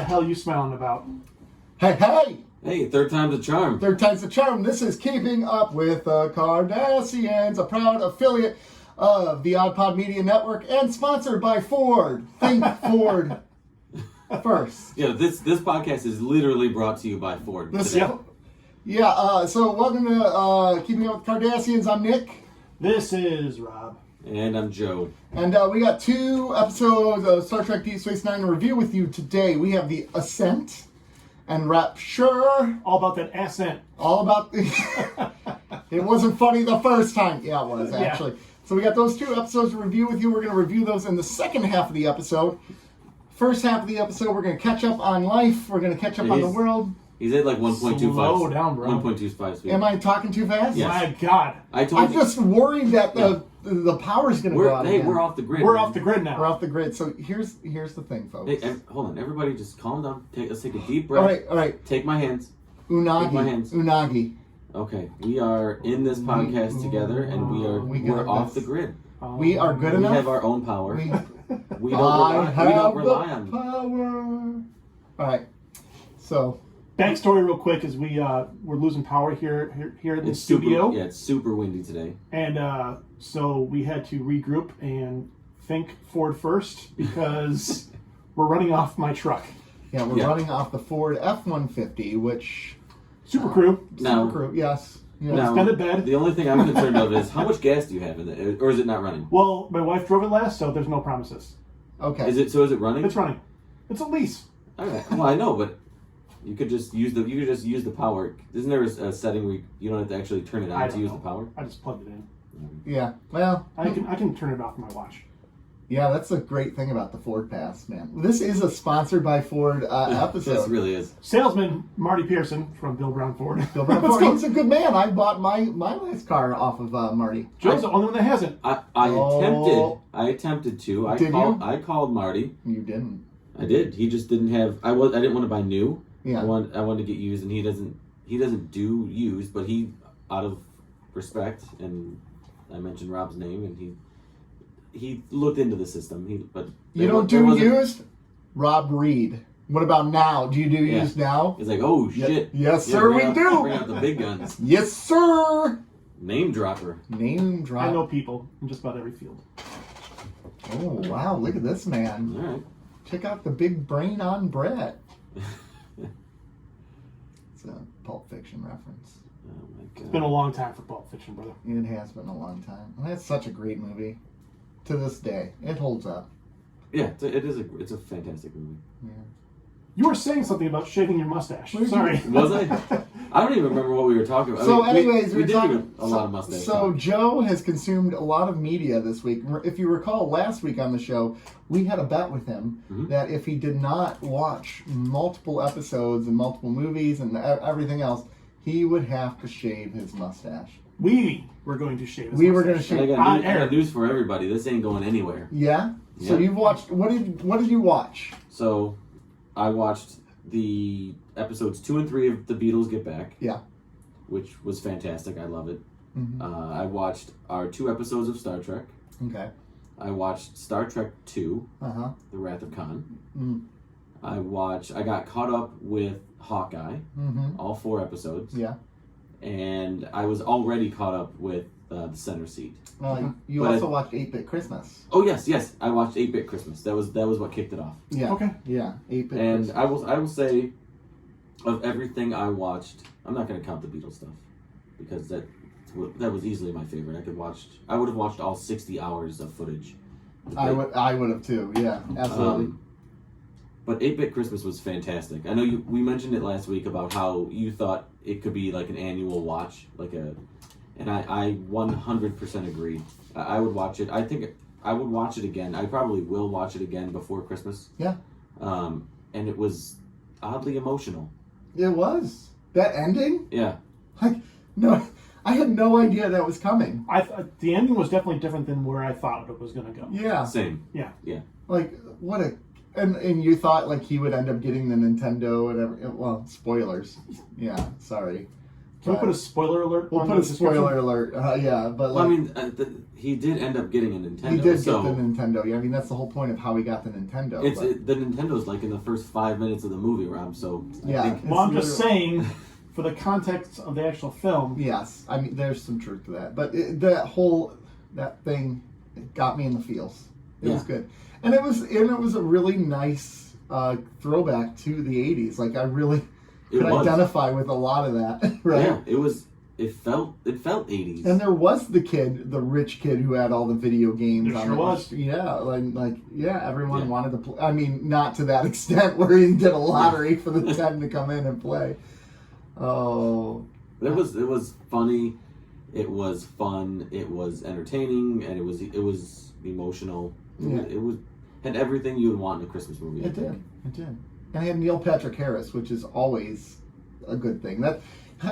hell are you smiling about? Hey! Hey, third time's a charm. Third time's the charm. This is Keeping Up with the Cardassians, a proud affiliate of the Odd Pod Media Network and sponsored by Ford. Think Ford first. Yeah, this podcast is literally brought to you by Ford. So welcome to Keeping Up with Cardassians. I'm Nick. This is Rob. And I'm Joe. And we got 2 episodes of Star Trek Deep Space Nine to review with you today. We have the Ascent and Rapture. All about that Ascent. All about the... It wasn't funny the first time. Yeah, it was, actually. Yeah. So we got those 2 episodes to review with you. We're going to review those in the second half of the episode. First half of the episode, we're going to catch up on life. We're going to catch up on the world. He's at like 1.25. Slow down, bro. 1.25 speed. Am I talking too fast? Yes. My God. I'm just worried that the power's going to go out. Hey, we're off the grid. We're off the grid now. We're off the grid. So here's the thing, folks. Hey, hold on. Everybody just calm down. Let's take a deep breath. All right. Take my hands. Unagi. Take my hands. Unagi. Okay. We are in this podcast together, and we're off the grid. We are good enough. We have our own power. We don't rely on power. All right. So... Backstory real quick is we're losing power here in the studio. It's super windy today. And so we had to regroup and think Ford first because we're running off my truck. Yeah, we're running off the Ford F-150, which... Super Crew. Super Crew, yes. Now, extended bed. The only thing I'm concerned of is how much gas do you have in it? Or is it not running? Well, my wife drove it last, so there's no promises. Okay. Is it running? It's running. It's a lease. All right. Well, I know, but... You could just use the power. Isn't there a setting where you don't have to actually turn it on to use the power? I just plugged it in. Yeah. Well, I can turn it off my watch. Yeah, that's the great thing about the Ford Pass, man. This is a sponsored by Ford episode. This really is. Salesman Marty Pearson from Bill Brown Ford. Bill Brown Ford. He's a good man. I bought my last car off of Marty. Joe's the only one that hasn't. I attempted to. I called Marty. You didn't. I did. He just didn't have. I didn't want to buy new. Yeah. I wanted to get used, and he doesn't do used, but he, out of respect, and I mentioned Rob's name, and he looked into the system. You don't do used? Rob Reed. What about now? Do you do used now? He's like, oh shit. Yes, sir, we do. Bring out the big guns. Yes, sir. Name dropper. Name dropper. I know people in just about every field. Oh wow! Look at this man. All right. Check out the big brain on Brett. It's a Pulp Fiction reference. Oh my God. It's been a long time for Pulp Fiction, brother. It has been a long time. And that's such a great movie. To this day, it holds up. Yeah, it's a fantastic movie. Yeah. You were saying something about shaving your mustache. Sorry. Was I? I don't even remember what we were talking about. So, anyways, we did do a lot of mustache. So, Joe has consumed a lot of media this week. If you recall, last week on the show, we had a bet with him that if he did not watch multiple episodes and multiple movies and everything else, he would have to shave his mustache. We were going to shave his We mustache. were going to shave. I got news for everybody. This ain't going anywhere. Yeah? So you've watched... What did you watch? So... I watched the episodes 2 and 3 of The Beatles Get Back. Yeah. Which was fantastic. I love it. Mm-hmm. I watched our 2 episodes of Star Trek. Okay. I watched Star Trek 2, The Wrath of Khan. Mm. I got caught up with Hawkeye, all 4 episodes. Yeah. And I was already caught up with The Center Seat. You also watched 8-Bit Christmas. Oh yes, I watched 8-Bit Christmas. That was what kicked it off. Yeah. Okay. Yeah, 8-Bit And Christmas. I will say, of everything I watched, I'm not going to count the Beatles stuff because that was easily my favorite. I would have watched all 60 hours of footage. I would have too. Yeah, absolutely. But 8-Bit Christmas was fantastic. I know we mentioned it last week about how you thought it could be like an annual watch, and I 100% agree. I would watch it. I think I would watch it again. I probably will watch it again before Christmas. Yeah. And it was oddly emotional. It was. That ending? Yeah. No, I had no idea that was coming. The ending was definitely different than where I thought it was going to go. Yeah. Same. Yeah. Yeah. What a... And you thought he would end up getting the Nintendo and well, spoilers. Yeah, sorry. Can we put a spoiler alert? We'll on put the a spoiler description? alert. Yeah, but Well, I like, mean, he did end up getting a Nintendo. he did so get the Nintendo. Yeah, I mean that's the whole point of how he got the Nintendo. It's but- the Nintendo's like in the first 5 minutes of the movie, Rob. So Yeah. I think, Well, I'm just literally- saying, for the context of the actual film, Yes, I mean there's some truth to that, but that thing it got me in the feels. It was Yeah. good, and it was a really nice throwback to the '80s. Like I really It could was. identify with a lot of that, right? yeah, it was. It felt 80s. And there was the rich kid who had all the video games. There on sure it. was. Yeah, everyone Yeah. wanted to play. I mean, not to that extent where you get a lottery for the 10 to come in and play. Oh, It was funny. It was fun. It was entertaining, and it was emotional. Yeah. It was had everything you would want in a Christmas movie. it did. It did. And I had Neil Patrick Harris, which is always a good thing.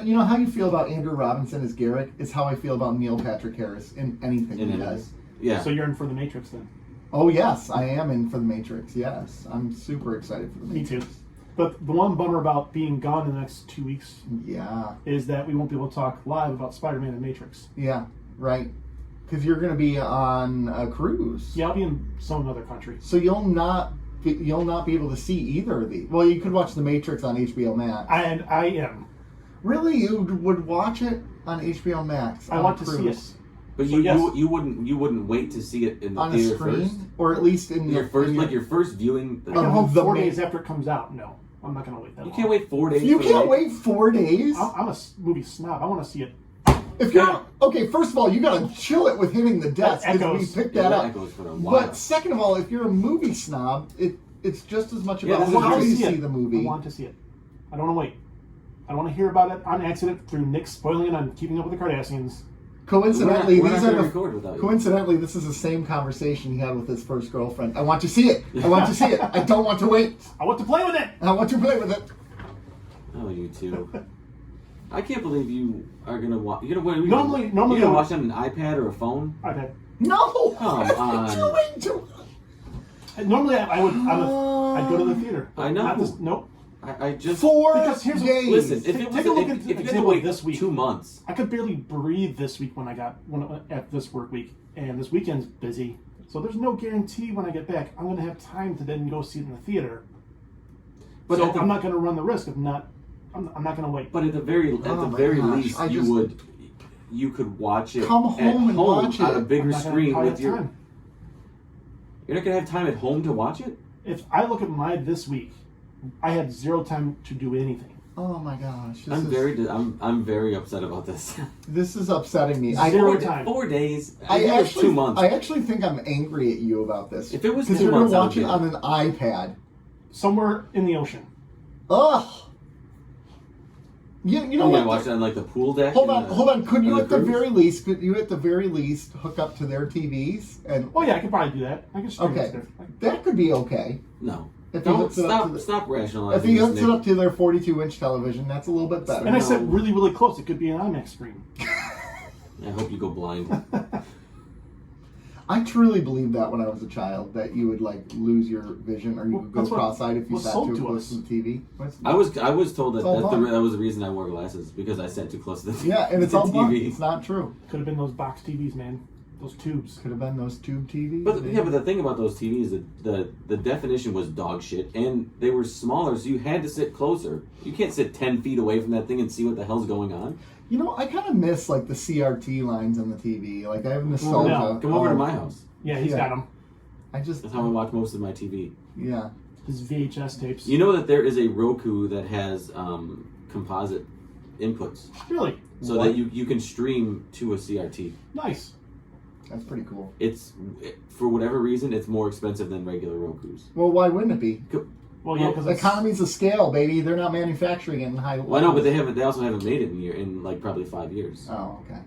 You know how you feel about Andrew Robinson as Garrick is how I feel about Neil Patrick Harris in anything In he anything. does. Yeah. so you're in for the Matrix then. Oh yes, I am in for the Matrix. Yes, I'm super excited for the Me Matrix. too. But the one bummer about being gone in the next 2 weeks Yeah, is that we won't be able to talk live about Spider-Man and Matrix. yeah, right. Because you're going to be on a cruise. Yeah, I'll be in some other country. So you'll not be able to see either of these. Well, you could watch The Matrix on HBO Max. And I am. Really, you would watch it on HBO Max? I on want a to see cruise? it. But So, you, yes. you wouldn't wait to see it in the On a theater screen, first. or at least in Your first viewing. I can Of hope the 4 Ma- days after it comes out. No, I'm not going to wait that You long. can't wait 4 days. You for can't that. wait 4 days. I'm a movie snob. I want to see it. If you're okay, first of all, you got to chill it with hitting the desk That because we echoes. picked Yeah, that that up. echoes for a while. But second of all, if you're a movie snob, it's just as much Yeah, about this is how true. you see see it. the I movie. want to see it. I don't want to wait. I don't want to hear about it on accident through Nick spoiling it on Keeping Up with the Kardashians. Coincidentally, we're not these gonna are record without you. coincidentally this is the same conversation he had with his first girlfriend. I want to see it. I want to see it. I don't want to wait. I want to play with it. I want to play with it. Oh, you two. I can't believe you are gonna watch. You know what? Normally you're gonna I would- watch on an iPad or a phone. I've had. No. Come on. Doing too. Normally I would. I'd go to the theater. I know. Not this, nope. I just 4 Because here's what- days. listen. If Take- it was take a look if at you the had to example wait this week. 2 months, I could barely breathe this week when I got at this work week, and this weekend's busy. So there's no guarantee when I get back I'm going to have time to then go see it in the theater. but So at the, I'm not going to run the risk of not. I'm not going to wait. but at the very Oh my gosh, least, I you just- could watch it Come at home and watch on it. a I'm bigger not gonna screen probably with have your. time. You're not gonna have time at home to watch it. If I look at my this week, I had zero time to do anything. Oh my gosh. I'm very upset about this. This is upsetting me. Zero time. 4 days. I If it was actually, 2 months. I actually think I'm angry at you about this. If it was because 2 you're going months, to I watch would it get it. on an iPad. Somewhere in the ocean. Ugh. You know I'm what? gonna watch it on like the pool deck. Hold and on. Could you on at the cruise? very least hook up to their TVs and Oh yeah, I could probably do that. I could stream okay, it there. that could be okay. No. If he Don't hooks it up to stop the, rationalizing. if he this, hooks it Nick. up to their 42-inch television, that's a little bit better. And I No. said really, really close. It could be an IMAX screen. I hope you go blind. I truly believed that when I was a child, that you would like lose your vision or you would go That's what cross-eyed if you was sat sold too to close us. to the TV. I was told that It's all bunk. that was the reason I wore glasses because I sat too close to the Yeah, and it's the all bunk. TV. It's not true. Could have been those box TVs, man. Those tubes. Could have been those tube TVs. But maybe. yeah, but the thing about those TVs, the definition was dog shit, and they were smaller, so you had to sit closer. You can't sit 10 feet away from that thing and see what the hell's going on. You know, I kind of miss like the CRT lines on the TV. Like I have nostalgia. no. Come over to my house. Yeah, he's Yeah. got them. I just That's how I watch most of my TV. yeah. His VHS tapes. You know that there is a Roku that has composite inputs, Really? so What? that you can stream to a CRT. Nice. That's pretty cool. For whatever reason, it's more expensive than regular Rokus. Well, why wouldn't it be? Well, yeah, because Economies of scale, baby. They're not manufacturing it in high. Well, I know, but they also haven't made it in like probably 5 years. Oh, okay.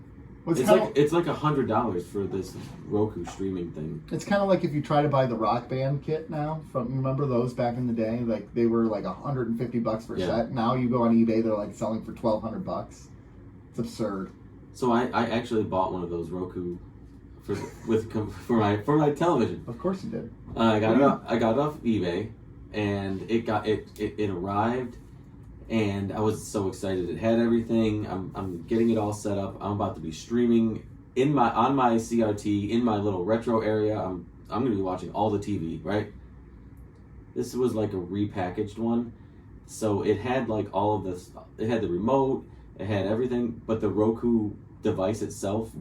Well, It's like $100 for this Roku streaming thing. it's kind of like if you try to buy the Rock Band kit now. Remember those back in the day? Like they were like $150 for a Yeah. set. Now you go on eBay, they're like selling for $1,200. It's absurd. So I actually bought one of those Roku for my television. Of course you did. I got it off eBay, and it arrived, and I was so excited. It had everything. I'm getting it all set up. I'm about to be streaming on my CRT in my little retro area. I'm going to be watching all the TV, right? This was like a repackaged one. So it had like all of this. It had the remote, it had everything, but the Roku device itself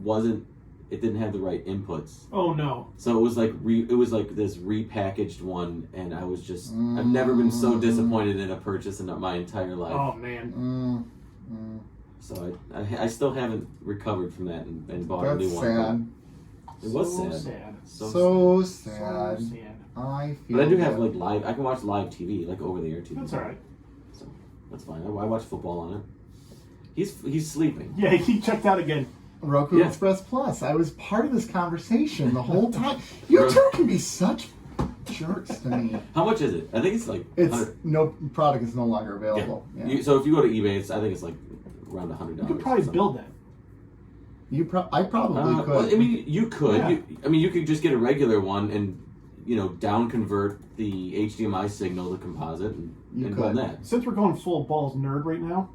it didn't have the right inputs. Oh no. So it was like this repackaged one, and I was just I've never been so disappointed in a purchase in my entire life. Oh man. So I still haven't recovered from that and bought a new one. Sad. It was So sad. sad. So sad. So sad. I feel But I do have bad. like live. I can watch live TV, like over the air TV. That's all right. So that's fine. I watch football on it. He's sleeping. Yeah, he checked out again. Roku Yeah. Express Plus. I was part of this conversation the whole time. You two can be such jerks to me. How much is it? I think it's like. It's 100. no product is no longer available. Yeah. Yeah. So if you go to eBay, I think it's like around $100. You could probably build that. I probably could. Well, I mean, you could. Yeah. You could just get a regular one and down convert the HDMI signal to composite and run could. that. Since we're going full balls nerd right now,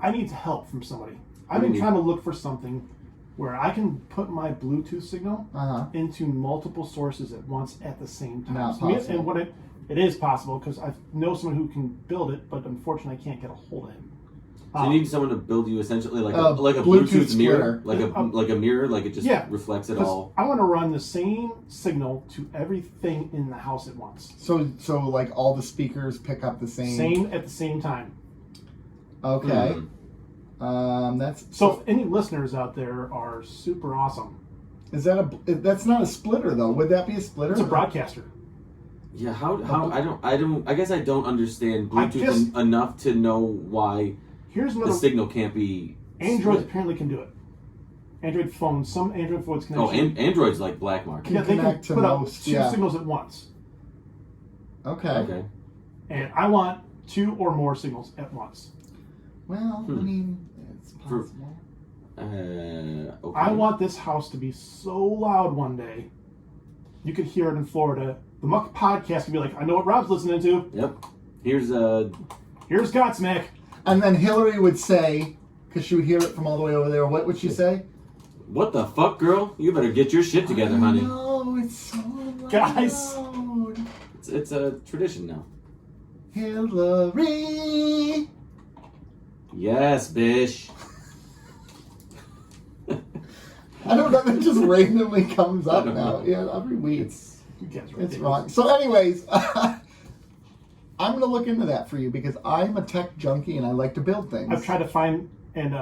I need help from somebody. I've do you been need? trying to look for something where I can put my Bluetooth signal into multiple sources at once at the same time. Not So, I mean, possible. and what it is possible because I know someone who can build it, but unfortunately I can't get a hold of him. So you need someone to build you essentially like a Bluetooth Bluetooth mirror, splitter. like a mirror, like it just reflects it 'cause all. I want to run the same signal to everything in the house at once. So like all the speakers pick up the same. Same at the same time. Okay. Hmm. That's So if any listeners out there are super awesome. Is that that's not a splitter though? Would that be a splitter? It's a broadcaster. Yeah, how I guess I don't understand I Bluetooth just- enough to know why Here's the another. signal can't be Androids split. apparently can do it. Android phones, some Android phones can Oh, actually. Android's like black market. Yeah, they can connect to put out most, two yeah. signals at once, Okay. Okay. and I want 2 or more signals at once. Well, I mean, it's For- possible. Okay. I want this house to be so loud one day, you could hear it in Florida. The Muck podcast could be like, I know what Rob's listening to. Yep. Here's Here's Godsmack. And then Hillary would say, because she would hear it from all the way over there, what would she say? what the fuck, girl? You better get your shit together, honey. No, it's so loud. Guys. It's a tradition now. Hillary. Yes, bish. I don't know, that just randomly comes up don't now. know. Yeah, every week. You guys are It's ridiculous. wrong. So, anyways, I'm going to look into that for you because I'm a tech junkie and I like to build things. I've tried to find and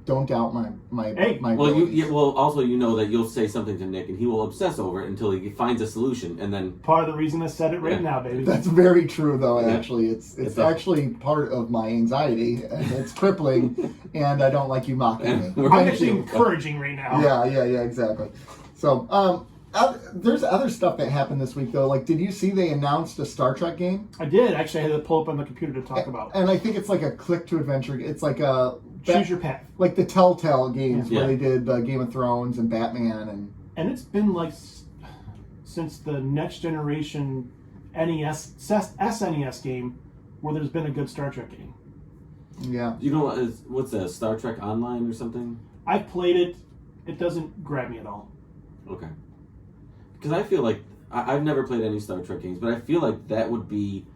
Don't doubt my Hey, my Well, abilities. also you know that you'll say something to Nick and he will obsess over it until he finds a solution, and then part of the reason I said it right Yeah. now, baby. That's very true, though. Yeah. Actually, it's It's a- actually part of my anxiety, and it's crippling. And I don't like you mocking me. We're I'm actually actually- encouraging right now. Yeah, exactly. So, there's other stuff that happened this week, though. Like, did you see they announced a Star Trek game? I did. Actually, I had to pull up on the computer to talk about. And I think it's like a click-to-adventure. It's like a Choose your path. like the Telltale games Yeah. where they did Game of Thrones and Batman And it's been like since the next generation SNES game where there's been a good Star Trek game. yeah. You know what's a Star Trek Online or something? I played it. It doesn't grab me at all. Okay. Because I feel like I've never played any Star Trek games, but I feel like that would be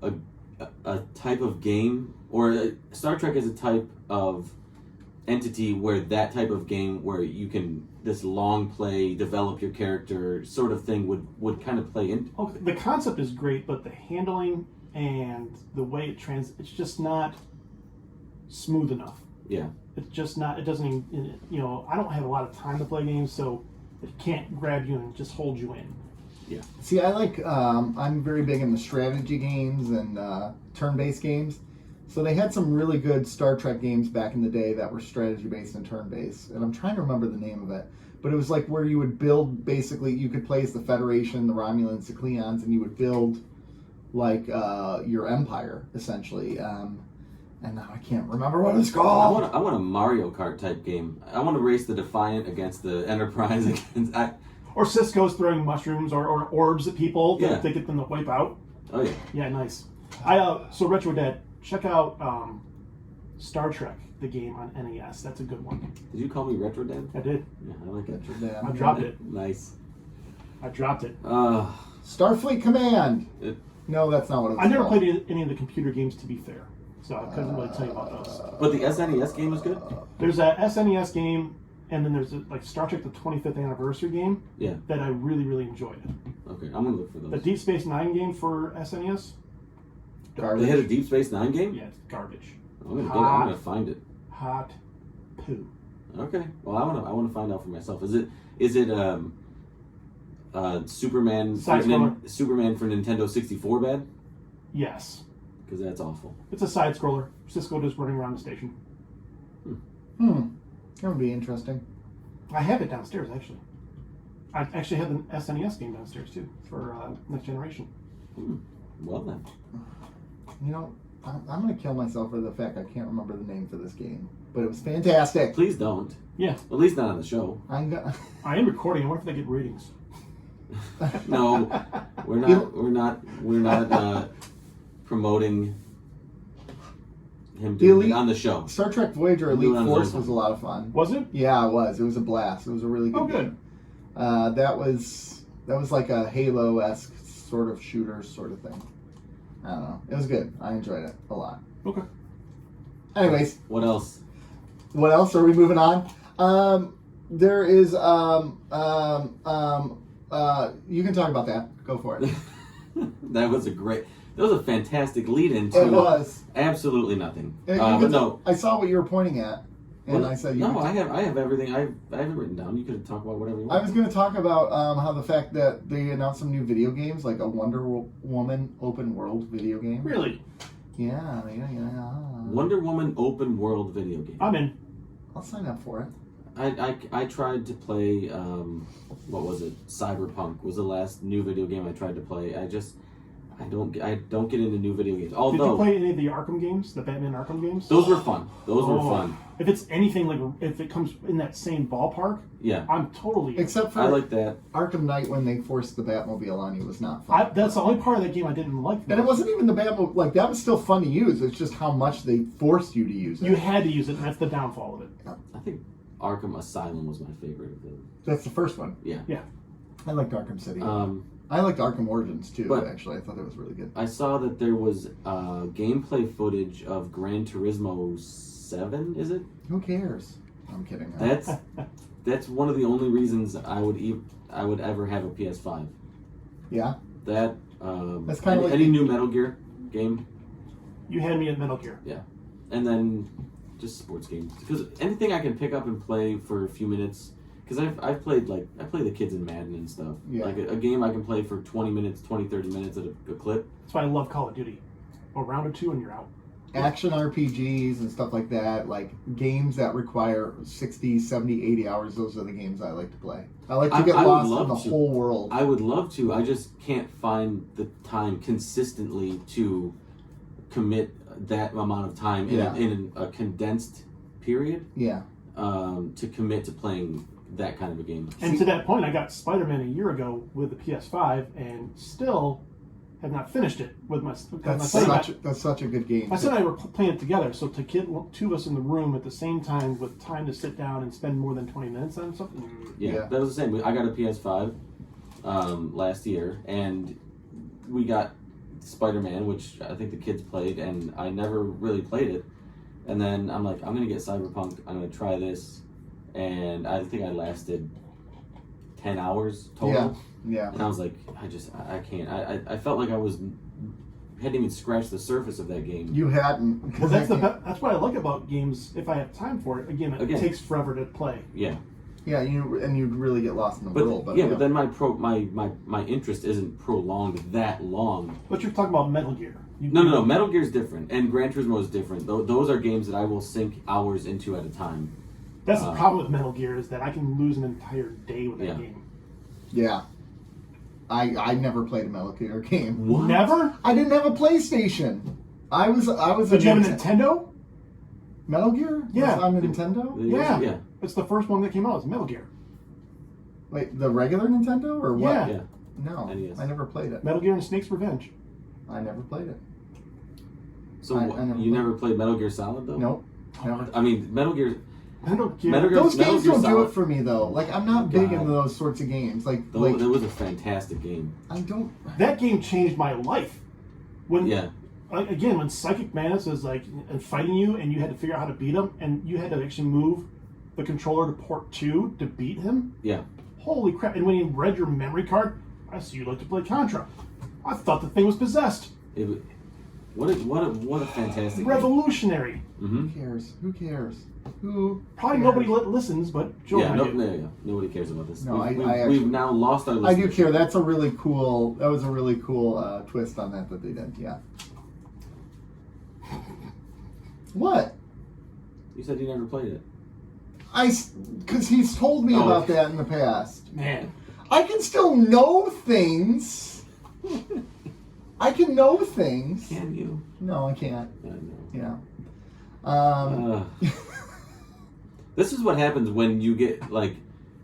a type of game, or Star Trek is a type of entity where that type of game where you can this long play, develop your character sort of thing would kind of play in. Okay, the concept is great, but the handling and the way it's just not smooth enough. Yeah. It's just not. It doesn't even. I don't have a lot of time to play games, so it can't grab you and just hold you in. Yeah. See, I like. I'm very big in the strategy games and turn-based games. So they had some really good Star Trek games back in the day that were strategy-based and turn-based. And I'm trying to remember the name of it. But it was like where you would build, basically, you could play as the Federation, the Romulans, the Klingons, and you would build, like, your empire, essentially. And now I can't remember what it's called. I want a Mario Kart type game. I want to race the Defiant against the Enterprise against. Or Cisco's throwing mushrooms or orbs at people Yeah. to get them to wipe out. Oh yeah. Yeah, nice. So Retro Dad, check out Star Trek, the game on NES. That's a good one. Did you call me Retro Dan? I did. Yeah, I like it. I dropped it. Nice. I dropped it. Starfleet Command. No, that's not what it was. I never called. played any of the computer games, to be fair, so I couldn't really tell you about those. But the SNES game was good? There's a SNES game, and then there's like Star Trek: The 25th Anniversary game. Yeah. That I really, really enjoyed. Okay, I'm going to look for those. The Deep Space Nine game for SNES. Garbage. They had a Deep Space Nine game? Yeah, it's garbage. I'm going to find it. Hot poo. Okay. Well, I want to find out for myself. Is it Superman Superman for Nintendo 64 bad? Yes. Because that's awful. It's a side scroller. Cisco just running around the station. That would be interesting. I have it downstairs, actually. I actually have the SNES game downstairs, too, for Next Generation. Well, then. You know, I'm going to kill myself for the fact I can't remember the name for this game. But it was fantastic. Please don't. Yeah. At least not on the show. I am recording. I wonder if they get ratings. No, we're not promoting him doing it on the show. Star Trek Voyager Elite Force was a lot of fun. Was it? Yeah, it was. It was a blast. It was a really good game. That was like a Halo-esque sort of shooter sort of thing. I don't know. It was good. I enjoyed it a lot. Okay. Anyways. What else? What else? Are we moving on? There is you can talk about that. Go for it. That was a fantastic lead into it was absolutely nothing. But no, I saw what you were pointing at, and I said I have everything. I have it written down. You could talk about whatever you want. I was going to talk about how the fact that they announced some new video games, like a Wonder Woman open world video game. Really? Yeah. Wonder Woman open world video game. I'm in. I'll sign up for it. I tried to play, what was it? Cyberpunk was the last new video game I tried to play. I don't get into new video games. Although, did you play any of the Arkham games, the Batman Arkham games? Those were fun. Those were fun. If it's anything like, if it comes in that same ballpark, yeah, I'm totally in. Except for I like that Arkham Knight when they forced the Batmobile on you was not fun. That's the only part of that game I didn't like. And it wasn't even the Batmobile. Like, that was still fun to use. It's just how much they forced you to use it. You had to use it, and that's the downfall of it. I think Arkham Asylum was my favorite of them. That's the first one. Yeah. I liked Arkham City. I liked Arkham Origins too, actually. I thought that was really good. I saw that there was gameplay footage of Gran Turismo 7, is it? Who cares? I'm kidding. That's one of the only reasons I would ever have a PS5. Yeah? That's kind of like any new Metal Gear game. You had me at Metal Gear. Yeah. And then just sports games. Because anything I can pick up and play for a few minutes. Because I play the kids in Madden and stuff. Yeah. Like a game I can play for 20 minutes, 30 minutes at a clip. That's why I love Call of Duty. A round or two and you're out. Action RPGs and stuff like that, like games that require 60, 70, 80 hours, those are the games I like to play. I like to get lost in the whole world. I would love to. I just can't find the time consistently to commit that amount of time in a condensed period. Yeah. To commit to playing that kind of a game. And to that point, I got Spider-Man a year ago with the PS5 and still have not finished it with my son. That's such a good game. My son and I were playing it together, so to get two of us in the room at the same time with time to sit down and spend more than 20 minutes on something. Yeah, that was the same. I got a PS5 last year, and we got Spider-Man, which I think the kids played, and I never really played it. And then I'm like, I'm going to get Cyberpunk. I'm going to try this. And I think I lasted 10 hours total. Yeah. And I was like, I can't. I felt like hadn't even scratched the surface of that game. You hadn't. Well, that's what I like about games. If I have time for it, again, it takes forever to play. Yeah. Yeah, you'd really get lost in the world. But then my interest isn't prolonged that long. But you're talking about Metal Gear. No. Metal Gear's different, and Gran Turismo is different. Those are games that I will sink hours into at a time. That's the problem with Metal Gear, is that I can lose an entire day with that game. Yeah. I never played a Metal Gear game. What? Never? I didn't have a PlayStation. I was. Did you have a Nintendo? Metal Gear? Yeah. Was on a Nintendo? Yeah. It's the first one that came out. It's Metal Gear. Wait, the regular Nintendo or what? Yeah. No, NES. I never played it. Metal Gear and Snake's Revenge. I never played it. So I never you played. never played Metal Gear Solid though? Nope, never. I mean, Metal Gear. Metal Gear. Metal Gear- Those games Gear don't do Solid. it for me though. Like I'm not big God. into those sorts of games. Like It was a fantastic game. I don't. That game changed my life. When Yeah. again, when Psychic Manus was like fighting you, and you had to figure out how to beat him, and you had to actually move the controller to port 2 to beat him. Yeah. Holy crap! And when you read your memory card, I see you like to play Contra. I thought the thing was possessed. What a fantastic game. Revolutionary. Mm-hmm. Who cares? Who cares? Who? Probably cares? nobody listens, but Joe Yeah, and I do. nobody cares about this. No, we've I actually- now lost our I listeners. do care. That's a really cool. That was a really cool twist on that they did. Yeah. What? You said you never played it. Because he's told me Oh. about that in the past. Man, I can still know things. I can know things. Can you? No, I can't. I know. Yeah. This is what happens when you get, like,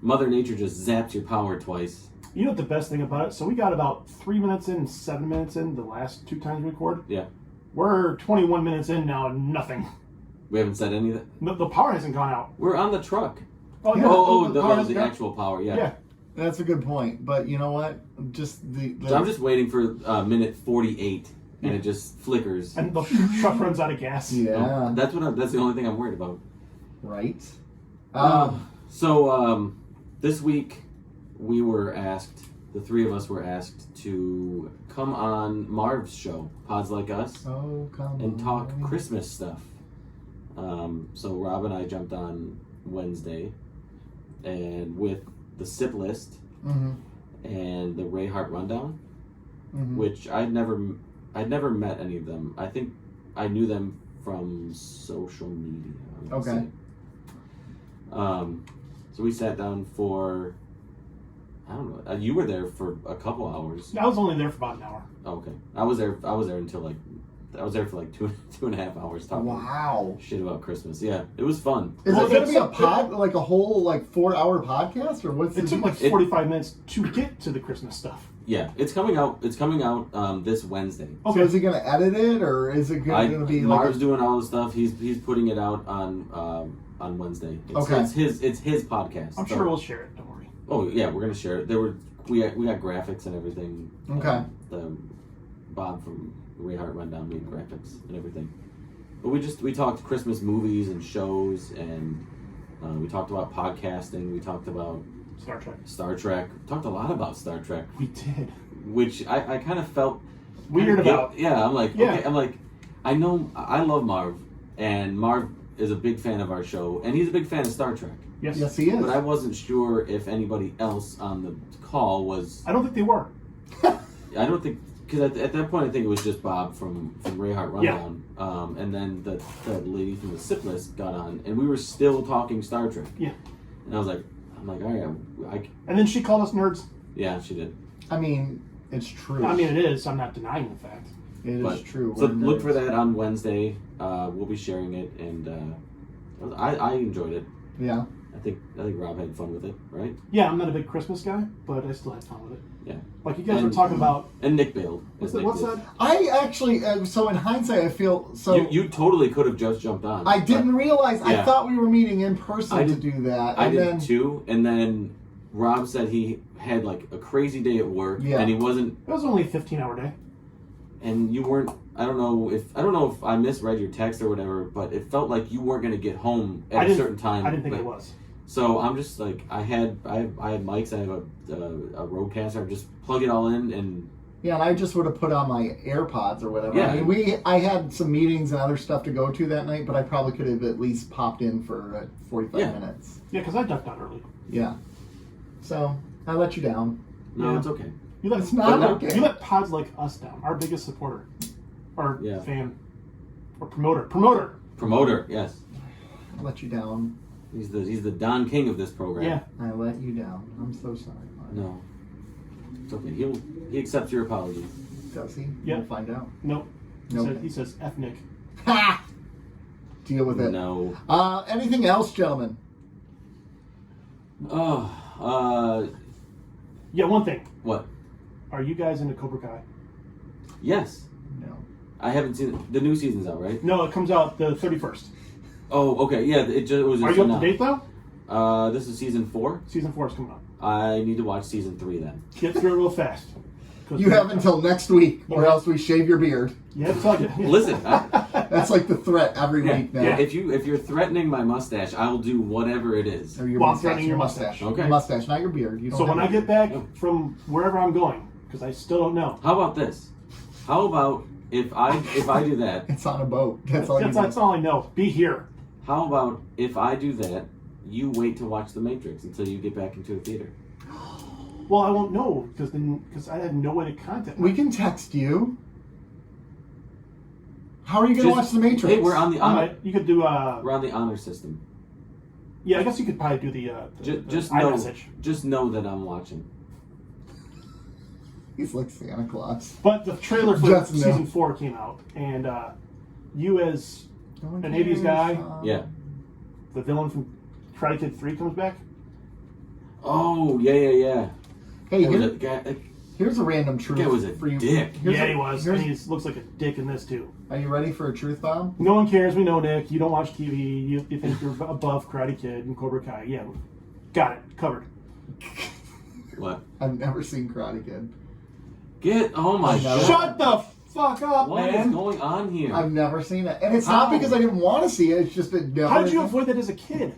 Mother Nature just zaps your power twice. you know what the best thing about it? So we got about 3 minutes in, 7 minutes in the last 2 times we record. Yeah. We're 21 minutes in now and nothing. We haven't said anything. The power hasn't gone out. We're on the truck. Oh, Yeah. yeah. power The actual power, yeah. Yeah. That's a good point. But you know what? Just the So I'm just waiting for minute 48, and Yeah. it just flickers. And the truck runs out of gas. yeah. That's the only thing I'm worried about. Right. So this week we were asked, the three of us were asked to come on Marv's show, Pods Like Us, Oh come and talk on. Christmas stuff. So Rob and I jumped on Wednesday, and with the SIP list Mm-hmm. and the Ray Hart rundown, Mm-hmm. which I'd never met any of them. I think I knew them from social media. I would Okay. say. So we sat down for, I don't know. You were there for a couple hours. I was only there for about an hour. Oh, okay. I was there until like, I was there for like two and a half hours talking Wow. shit about Christmas. Yeah, it was fun. Is Well, it going to be a it's- pod, like a whole like 4-hour podcast, or what's It the took like It- 45 minutes to get to the Christmas stuff. Yeah, it's coming out. It's coming out this Wednesday. So is he going to edit it, or is it going to be like? Marv's doing all the stuff. He's putting it out on Wednesday. Okay. It's his podcast. I'm So- sure we'll share it. Don't worry. Oh yeah, we're gonna share it. We got graphics and everything. Okay. The Bob from Ray Hart Rundown made graphics and everything. But we talked Christmas movies and shows, and we talked about podcasting. We talked about Star Trek. Star Trek. We talked a lot about Star Trek, We did. which I kind of felt Weird about. Yeah, I'm like, Yeah. okay, I'm like, I know I love Marv, and Marv is a big fan of our show, and he's a big fan of Star Trek. Yes. Yes, he is. But I wasn't sure if anybody else on the call was. I don't think they were. I don't think, because at that point I think it was just Bob from Ray Hart Rundown, and then the lady from the SIP list got on, and we were still talking Star Trek. Yeah. And I was like, all right, And then she called us nerds. yeah, she did. I mean, it's true. I mean, it is. I'm not denying the fact. it is But- true. So We're look for nerds. that on Wednesday. We'll be sharing it, and I enjoyed it. Yeah. I think Rob had fun with it, right? Yeah, I'm not a big Christmas guy, but I still had fun with it. Yeah. Like you guys were And- talking about. And Nick bailed. What's as Nick what's did. that? I actually, so in hindsight, I feel so. You totally could have just jumped on. I didn't realize. I Yeah. thought we were meeting in person I to did- do that. I and did then, too, and then Rob said he had like a crazy day at work, Yeah. and he wasn't, It was only a 15-hour day. and you weren't. I don't know if I misread your text or whatever, but it felt like you weren't going to get home I at a didn't- certain time. I didn't think but- it was. So I'm just like I had mics, I have a Rodecaster, I just plug it all in, and yeah, and I just would have put on my AirPods or whatever. Yeah. I mean, I had some meetings and other stuff to go to that night, but I probably could have at least popped in for 45 Yeah. minutes. Yeah, because I ducked out early. Yeah. So I let you down. no, Yeah. it's okay. You let It's not no, okay. You let pods like us down. Our biggest supporter, or Yeah. fan, or promoter. Promoter, yes, I let you down. he's the Don King of this program. Yeah. I let you down. I'm so sorry. Mark. No, it's okay. He accepts your apology. Does he? Yeah. We'll find out. Nope. Nope. He says F Nick. Ha! Deal with it. No. Anything else, gentlemen? Oh, Yeah, one thing. what? Are you guys into Cobra Kai? Yes. No. I haven't seen it. The new season's out, right? No, it comes out the 31st. Oh, okay. Yeah, it was. Are you up to date though? This is season 4. Season 4 is coming up. I need to watch season 3 then. Get through it real fast. You have until next week, or else we shave your beard. Yeah, it's like it. Listen, That's like the threat every week now. yeah, if you're threatening my mustache, I will do whatever it is. Or your Well, I'm mustache, threatening your mustache. mustache. Okay. Your mustache, not your beard. You don't So have when I a get beard. back from wherever I'm going, because I still don't know. How about this? How about if I do that? It's on a boat. That's all you need. That's all I know. Be here. How about if I do that? You wait to watch The Matrix until you get back into a theater. Well, I won't know because I have no way to contact. We can text you. How are you going to watch Just- The Matrix? Hey, we're on the honor. You could do. We're on the honor system. Yeah, I guess you could probably do the Just know. iMessage. Just know that I'm watching. He's like Santa Claus. But the trailer for Just know. season 4 came out, and you as an 80s guy, Yeah. the villain from Karate Kid 3 comes back. Oh yeah. Hey, That was here, a guy. here's a random truth. That was a for you. dick. Here's Yeah, a- he was. And here's- he looks like a dick in this too. Are you ready for a truth bomb? No one cares. We know, Nick. You don't watch TV. You think you're above Karate Kid and Cobra Kai. Yeah, got it covered. What? I've never seen Karate Kid. Oh my I know. god. Shut the fuck up, What is man. going on here? I've never seen it, and it's not How? because I didn't want to see it. It's just it never. How did you avoid that as a kid?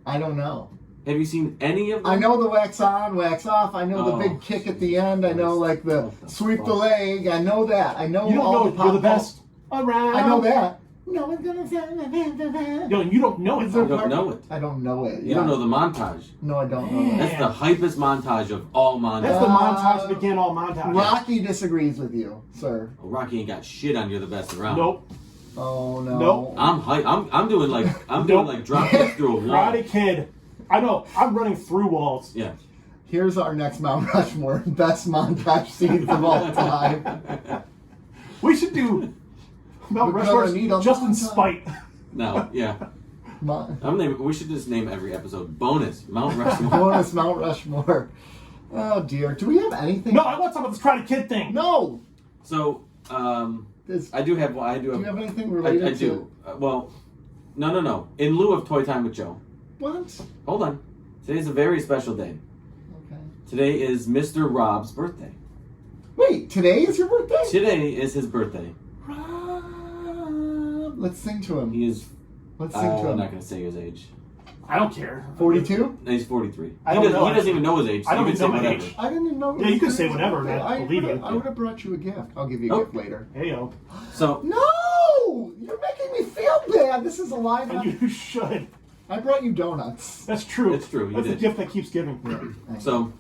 I don't know. Have you seen any of them? I know the wax on, wax off. I know the Oh. big kick at the end. I know like the What the sweep the fuck? leg. I know that. I know You don't all know the you're the pop- best around. I know that. No one's gonna say No, you don't know it. Is there You though. don't know it. I don't know it. You don't know the montage. No, I don't know. That's the hypest montage of all montages. That's the montage that began all montages. Rocky disagrees with you, sir. Oh, Rocky ain't got shit on You're the Best Around. Nope. Oh no. Nope. I'm hype. I'm doing like doing like drop kicks through a wall. Karate Kid. I know. I'm running through walls. Yeah. Here's our next Mount Rushmore best montage scenes of all time. We should do Mount We're Rushmore gonna need a just in montage. spite. No. Yeah. We should just name every episode bonus Mount Rushmore. Bonus Mount Rushmore. Oh dear. Do we have anything? No, I want to talk about this Karate Kid thing. No. So This, I do have. do you have anything related I do. Well, no. In lieu of Toy Time with Joe. What? Hold on. Today's a very special day. Okay. Today is Mr. Rob's birthday. Wait, today is your birthday? Today is his birthday. Rob. Let's sing to him. He is. Let's sing to I'm him. not going to say his age. I don't care. 42? No, he's 43. I don't know. He doesn't even know his age. So I don't you even can know say my whatever. age. I didn't even know. Yeah, you can say whatever, and I believe you. I would have brought you a gift. I'll give you a Oh. gift later. Hey, yo. So No! You're making me feel bad. This is a live. And you should. I brought you donuts. That's true. It's true, you That's a did. gift that keeps giving. so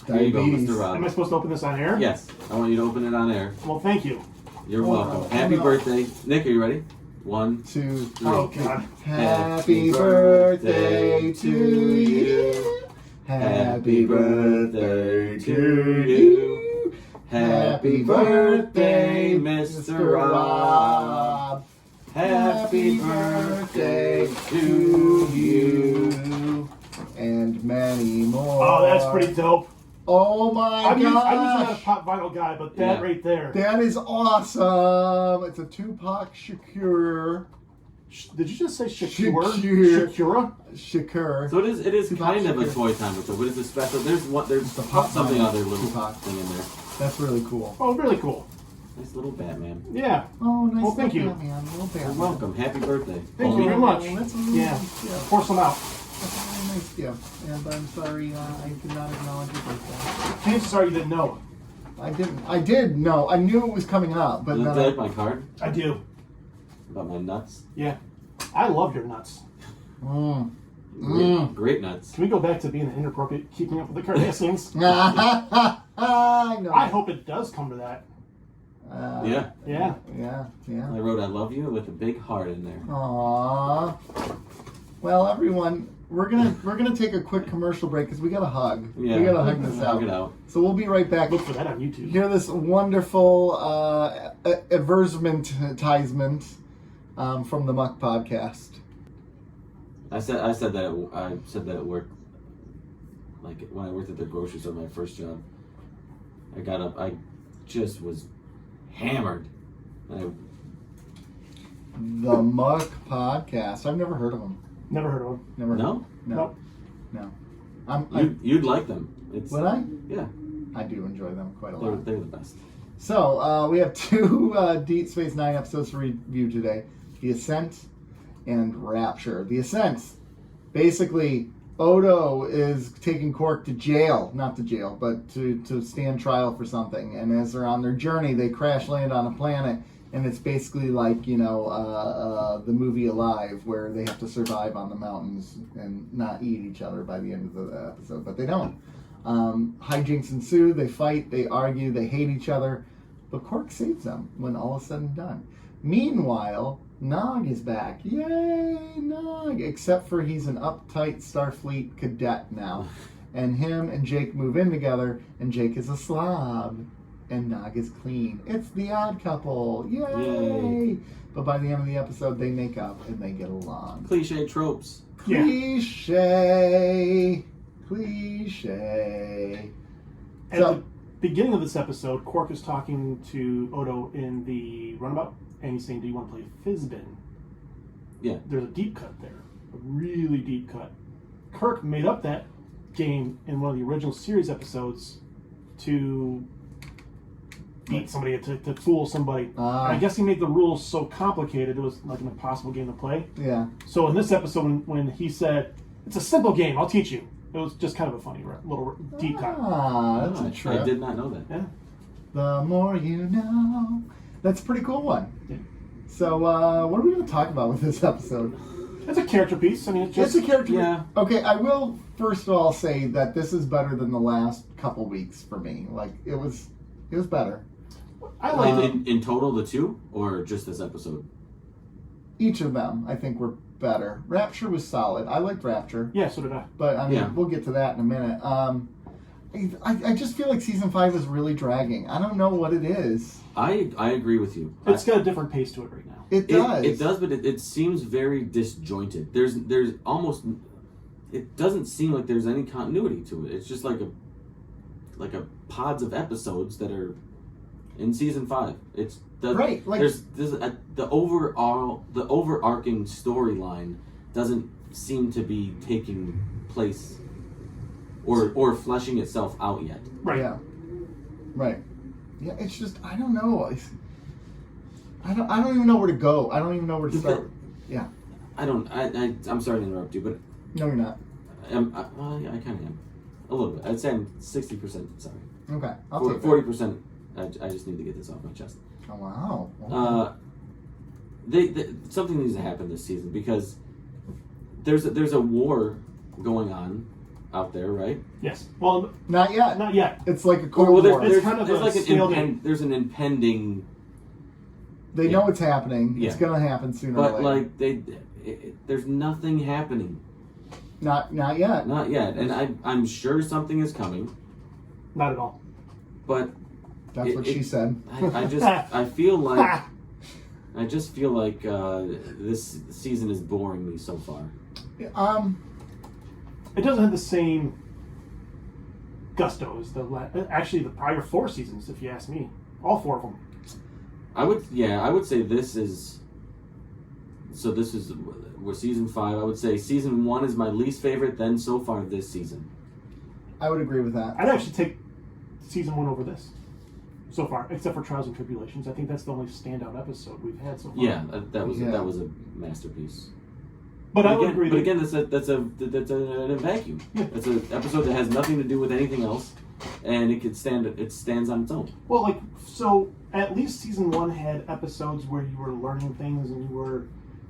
there you go, Diabetes. Mr. Rob. Am I supposed to open this on air? Yes, I want you to open it on air. Well, thank you. You're Oh, welcome. no. Happy Oh, no. birthday, Nick. Are you ready? 1, 2, 3. Oh, God. Happy birthday to you. Happy birthday to you. Happy birthday, Mr. Rob. Happy birthday to you. And many more. Oh, that's pretty dope. Oh my I'm usually not a gosh. pop vinyl guy, but that Yeah. right there. That is awesome. It's a Tupac Shakur. Did you just say Shakira? Shakur. Shakira? Shakur. So it is Tupac kind of a Shakur. toy time with it, but it's a special. There's It's a pop something vinyl. other little Tupac. thing in there. That's really cool. Oh, really cool. Nice little Batman. Yeah. Oh, nice. Well, thank you. Batman, little You're Batman. welcome. Happy birthday. Thank you very much. That's a really Yeah. nice gift. Pour some out. That's a really nice gift. And I'm sorry I did not acknowledge your birthday. Chances are you didn't know. I did know. I knew it was coming up, but Do you then like my card I do. about my nuts? Yeah. I love your nuts. Great nuts. Can we go back to being inappropriate, keeping up with the Cardassians? I know. I hope it does come to that. Yeah. Yeah. Yeah. I wrote "I love you" with a big heart in there. Aww. Well, everyone, we're gonna take a quick commercial break because we gotta hug. Yeah. We gotta hug this Hug out. it out. So we'll be right back. Look for that on YouTube. Hear this wonderful advertisement from the Muck Podcast. I said that at work. Like when I worked at the grocery store, my first job. I got up. I just was hammered, The Muck Podcast. I've never heard of them. Never heard of them. Never. No? Nope. You'd like them. Would I? Yeah. I do enjoy them quite a They're lot. the best. So, we have 2 Deep Space Nine episodes to review today. The Ascent and Rapture. The Ascent. Basically, Odo is taking Quark to jail. Not to jail, but to stand trial for something. And as they're on their journey, they crash land on a planet. And it's basically like, the movie Alive, where they have to survive on the mountains and not eat each other by the end of the episode. But they don't. Hijinks ensue, they fight, they argue, they hate each other. But Quark saves them when all is said and done. Meanwhile, Nog is back. Yay, Nog! Except for he's an uptight Starfleet cadet now. And him and Jake move in together, and Jake is a slob. And Nog is clean. It's the odd couple. Yay! But by the end of the episode, they make up and they get along. Cliche tropes. Yeah. Cliche. At the beginning of this episode, Quark is talking to Odo in the runabout, and he's saying, "Do you want to play Fizbin?" Yeah. There's a deep cut there, a really deep cut. Kirk made up that game in one of the original series episodes to beat somebody, to fool somebody. And I guess he made the rules so complicated it was like an impossible game to play. Yeah. So in this episode, when he said, "It's a simple game, I'll teach you," it was just kind of a funny little deep cut. That's a trip. I did not know that. Yeah. The more you know. That's a pretty cool one. Yeah. So, what are we going to talk about with this episode? It's a character piece. I mean, it's just It's a character. Yeah. Okay, I will first of all say that this is better than the last couple weeks for me. Like it was better. I like it. In total, the 2, or just this episode? Each of them, I think, were better. Rapture was solid. I liked Rapture, Yeah, so did I. but I mean, Yeah. we'll get to that in a minute. I just feel like season 5 is really dragging. I don't know what it is. I agree with you. It's got a different pace to it right now. It does. It does, but it seems very disjointed. There's almost. It doesn't seem like there's any continuity to it. It's just like a pods of episodes that are in season 5. It's Right, like- the overarching storyline doesn't seem to be taking place or fleshing itself out yet. Right. Yeah. Right. Yeah, it's just I don't know. I don't even know where to go. I don't even know where to start. Yeah. I'm sorry to interrupt you, but No, you're not. well, yeah, I kind of am a little bit. I'd say I'm 60% sorry. Okay. I'll take 40%. I just need to get this off my chest. that. Oh, wow. They something needs to happen this season because there's a war going on out there, right? Yes. Well, Not yet. not yet. It's like a Cold Well, War. It's kind of there's a like scaled there's an impending, They know it's happening. It's Yeah. going to happen sooner or but later. like there's nothing happening, Not yet. not yet, and I'm sure something is coming, Not at all. but That's what she said. I feel like this season is boring me so far. It doesn't have the same gusto as actually the prior 4 seasons, if you ask me. All 4 of them. I would say this is we're season 5. I would say season 1 is my least favorite then so far this season. I would agree with that. I'd actually take season 1 over this so far, except for Trials and Tribulations. I think that's the only standout episode we've had so far. Yeah, that was Yeah. a masterpiece. But I would agree. But again, that's a vacuum. Yeah. It's an episode that has nothing to do with anything else, and it stands on its own. Well, so at least season 1 had episodes where you were learning things and you were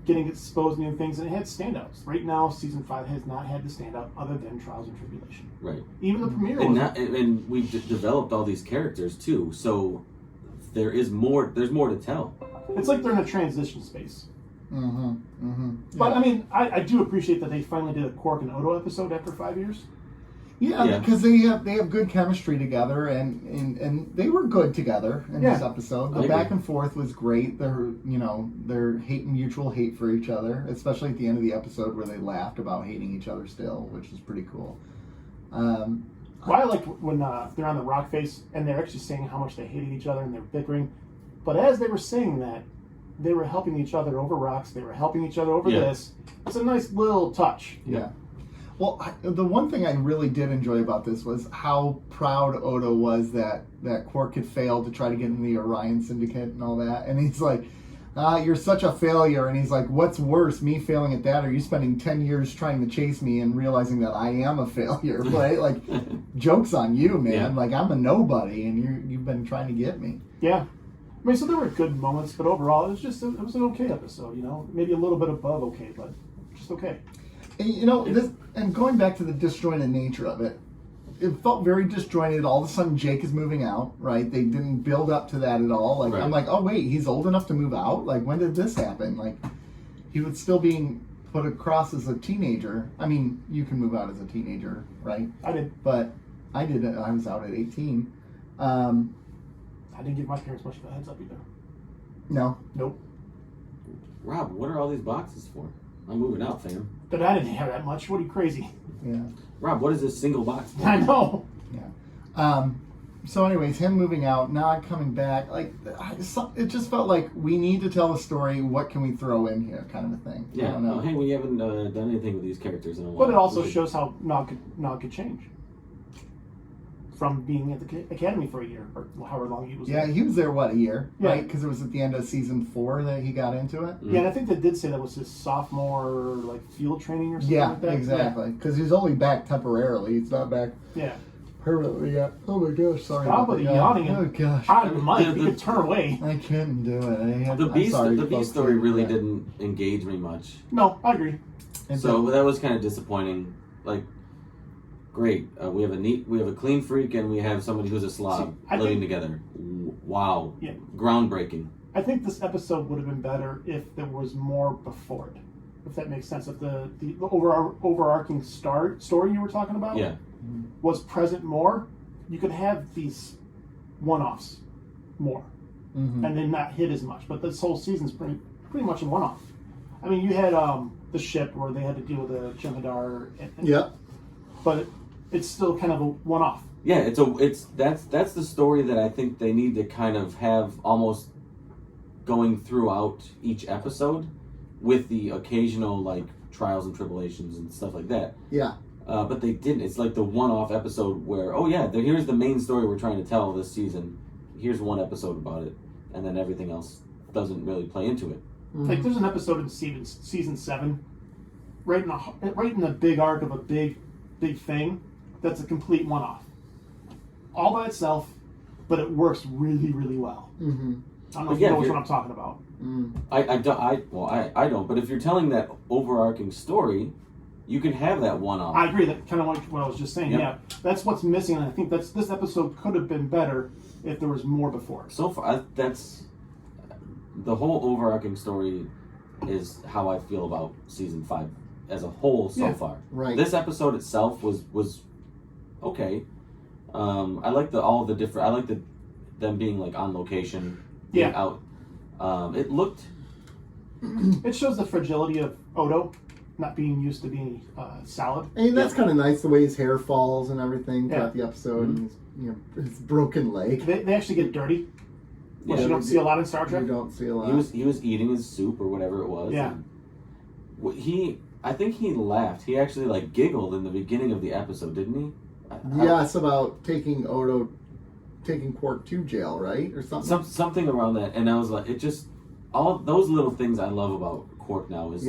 getting exposed to new things, and it had standouts. Right now, season 5 has not had the standout other than Trials and Tribulation. Right. Even the premiere And was. and we developed all these characters too, so there's more to tell. It's like they're in a transition space. Mm-hmm. Mm-hmm. But I mean, I do appreciate that they finally did a Quark and Odo episode after 5 years. Yeah, because they have good chemistry together, and they were good together in this episode. The back and forth was great. Their mutual hate for each other, especially at the end of the episode where they laughed about hating each other still, which was pretty cool. Well, I liked when they're on the rock face and they're actually saying how much they hated each other and they're bickering. But as they were saying that, they were helping each other over rocks. They were helping each other over this. It's a nice little touch. Yeah. Well, the one thing I really did enjoy about this was how proud Odo was that Quark had failed to try to get in the Orion Syndicate and all that. And he's like, you're such a failure. And he's like, what's worse, me failing at that, or you spending 10 years trying to chase me and realizing that I am a failure, right? Like, joke's on you, man. Yeah. Like, I'm a nobody, and you've been trying to get me. Yeah. I mean, so there were good moments, but overall, it was an okay episode, Maybe a little bit above okay, but just okay. And, and going back to the disjointed nature of it, it felt very disjointed. All of a sudden, Jake is moving out, right? They didn't build up to that at all. Like, right. I'm like, oh, wait, he's old enough to move out? Like, when did this happen? Like, he was still being put across as a teenager. I mean, you can move out as a teenager, right? I did. But I didn't. I was out at 18. I didn't give my parents much of a heads up either. No. Nope. Rob, what are all these boxes for? I'm moving out, fam. But I didn't have that much. What are you, crazy? Yeah. Rob, what is this single box for? I know. Yeah. So anyways, him moving out, not coming back, like, it just felt like we need to tell a story, what can we throw in here, kind of a thing. Yeah. I don't know. Hey, we haven't done anything with these characters in a while. But it also shows how Nog could change. From being at the academy for a year, or however long he was Yeah, there. he was there, what, a year? Yeah. Right? Because it was at the end of season 4 that he got into it? Yeah, and I think they did say that was his sophomore, field training or something Yeah, like that. exactly. Because he's only back temporarily. He's not back Yeah. permanently yet. Oh my gosh, sorry. Stop about with that. the yawning. Oh gosh. On the mic, you can turn away. I couldn't do it. The B folks. story really Yeah. didn't engage me much. No, I agree. And So that was kind of disappointing. Like, great, we have a clean freak, and we have somebody who's a slob I living think- together. Wow, Yeah. groundbreaking. I think this episode would have been better if there was more before it. If that makes sense. If the overarching story you were talking about Yeah, was present more, you could have these one-offs more. Mhm. And then not hit as much. But this whole season's pretty much a one-off. I mean, you had the ship where they had to deal with the Jem'Hadar. Yep. But it's still kind of a one-off. yeah. That's the story that I think they need to kind of have almost going throughout each episode, with the occasional trials and tribulations and stuff like that. Yeah. But they didn't. It's like the one-off episode where, here's the main story we're trying to tell this season. Here's one episode about it, and then everything else doesn't really play into it. Like there's an episode in season 7, right in the big arc of a big thing, that's a complete one-off, all by itself, but it works really, really well. Mm-hmm. I don't know if you know what I'm talking about. I don't. But if you're telling that overarching story, you can have that one-off. I agree. That kind of like what I was just saying. Yep. Yeah, that's what's missing, and I think this episode could have been better if there was more before. So far, that's the whole overarching story is how I feel about season 5 as a whole so far. Right. This episode itself was okay. I like all the different. I like them being on location. Being out. It looked. It shows the fragility of Odo, not being used to being solid. And that's kind of nice, the way his hair falls and everything throughout the episode, Mm-hmm. and his broken leg. They actually get dirty, which Yeah, you don't see a lot in Star Trek. You don't see a lot. He was eating his soup or whatever it was. Yeah. And I think he laughed. He actually giggled in the beginning of the episode, didn't he? Yes, about taking Quark to jail, right, or something. Something around that, and I was like, it just all those little things I love about Quark now is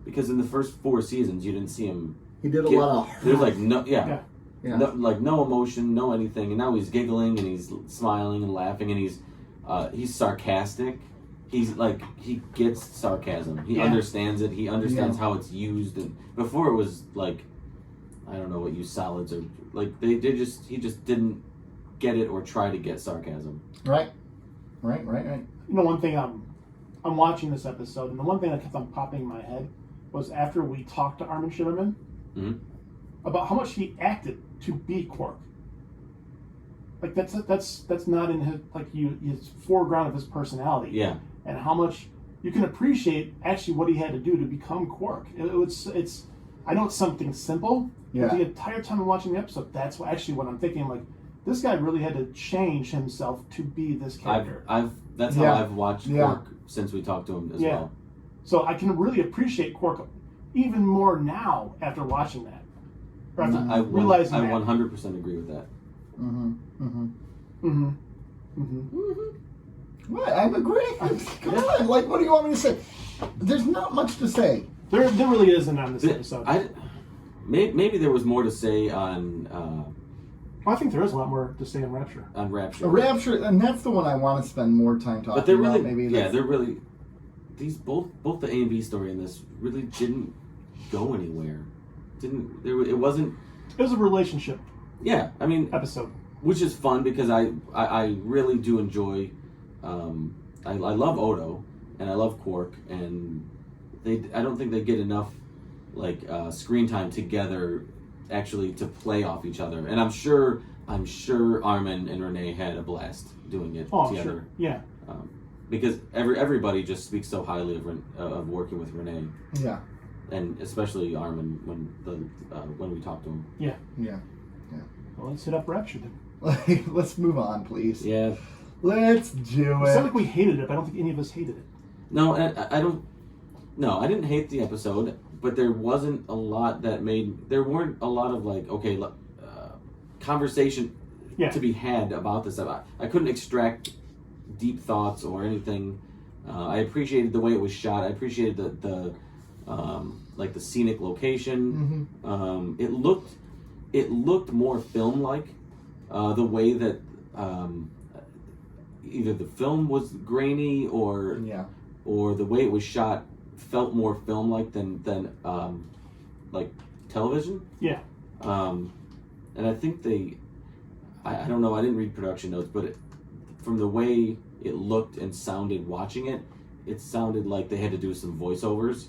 because in the first 4 seasons you didn't see him. He did a lot of. There's no Yeah. no emotion, no anything, and now he's giggling and he's smiling and laughing and he's sarcastic. He's he gets sarcasm. He understands it. He understands how it's used. And before it was I don't know what use solids or he just didn't get it or try to get sarcasm. Right. You know, one thing I'm watching this episode, and the one thing that kept on popping in my head was after we talked to Armin Shimmerman about how much he acted to be Quark. That's not in his foreground of his personality. Yeah. And how much you can appreciate actually what he had to do to become Quark. It's I know it's something simple, but the entire time I'm watching the episode, that's what I'm thinking. this guy really had to change himself to be this character. That's how I've watched Quark since we talked to him as well. So I can really appreciate Quark even more now after watching that. Or after realizing I that. 100% agree with that. What? I'm agreeing. Come on. Like, what do you want me to say? There's not much to say. There really isn't on this episode. Maybe there was more to say on... I think there is a lot more to say on Rapture. On Rapture. Rapture, and that's the one I want to spend more time talking but they're about. really, they're really... These both the A and B story in this really didn't go anywhere. It wasn't... It was a relationship. Yeah, I mean... Episode. Which is fun because I really do enjoy... I love Odo, and I love Quark, and I don't think they get enough screen time together actually to play off each other. And I'm sure Armin and Renee had a blast doing it together. Sure. Yeah. Because everybody just speaks so highly of working with Renee. Yeah. And especially Armin when we talk to him. Yeah. Yeah. Well, let's hit up Rapture then. Let's move on, please. Yeah. Let's do it. It sounded like we hated it, but I don't think any of us hated it. No, I don't. No, I didn't hate the episode, but there wasn't a lot that made. There weren't a lot of conversation to be had about this. I couldn't extract deep thoughts or anything. I appreciated the way it was shot. I appreciated the scenic location. Mm-hmm. It looked more film-like. The way that either the film was grainy or the way it was shot felt more film-like than television. Yeah. And I think I don't know, I didn't read production notes, but from the way it looked and sounded watching it, it sounded like they had to do some voiceovers.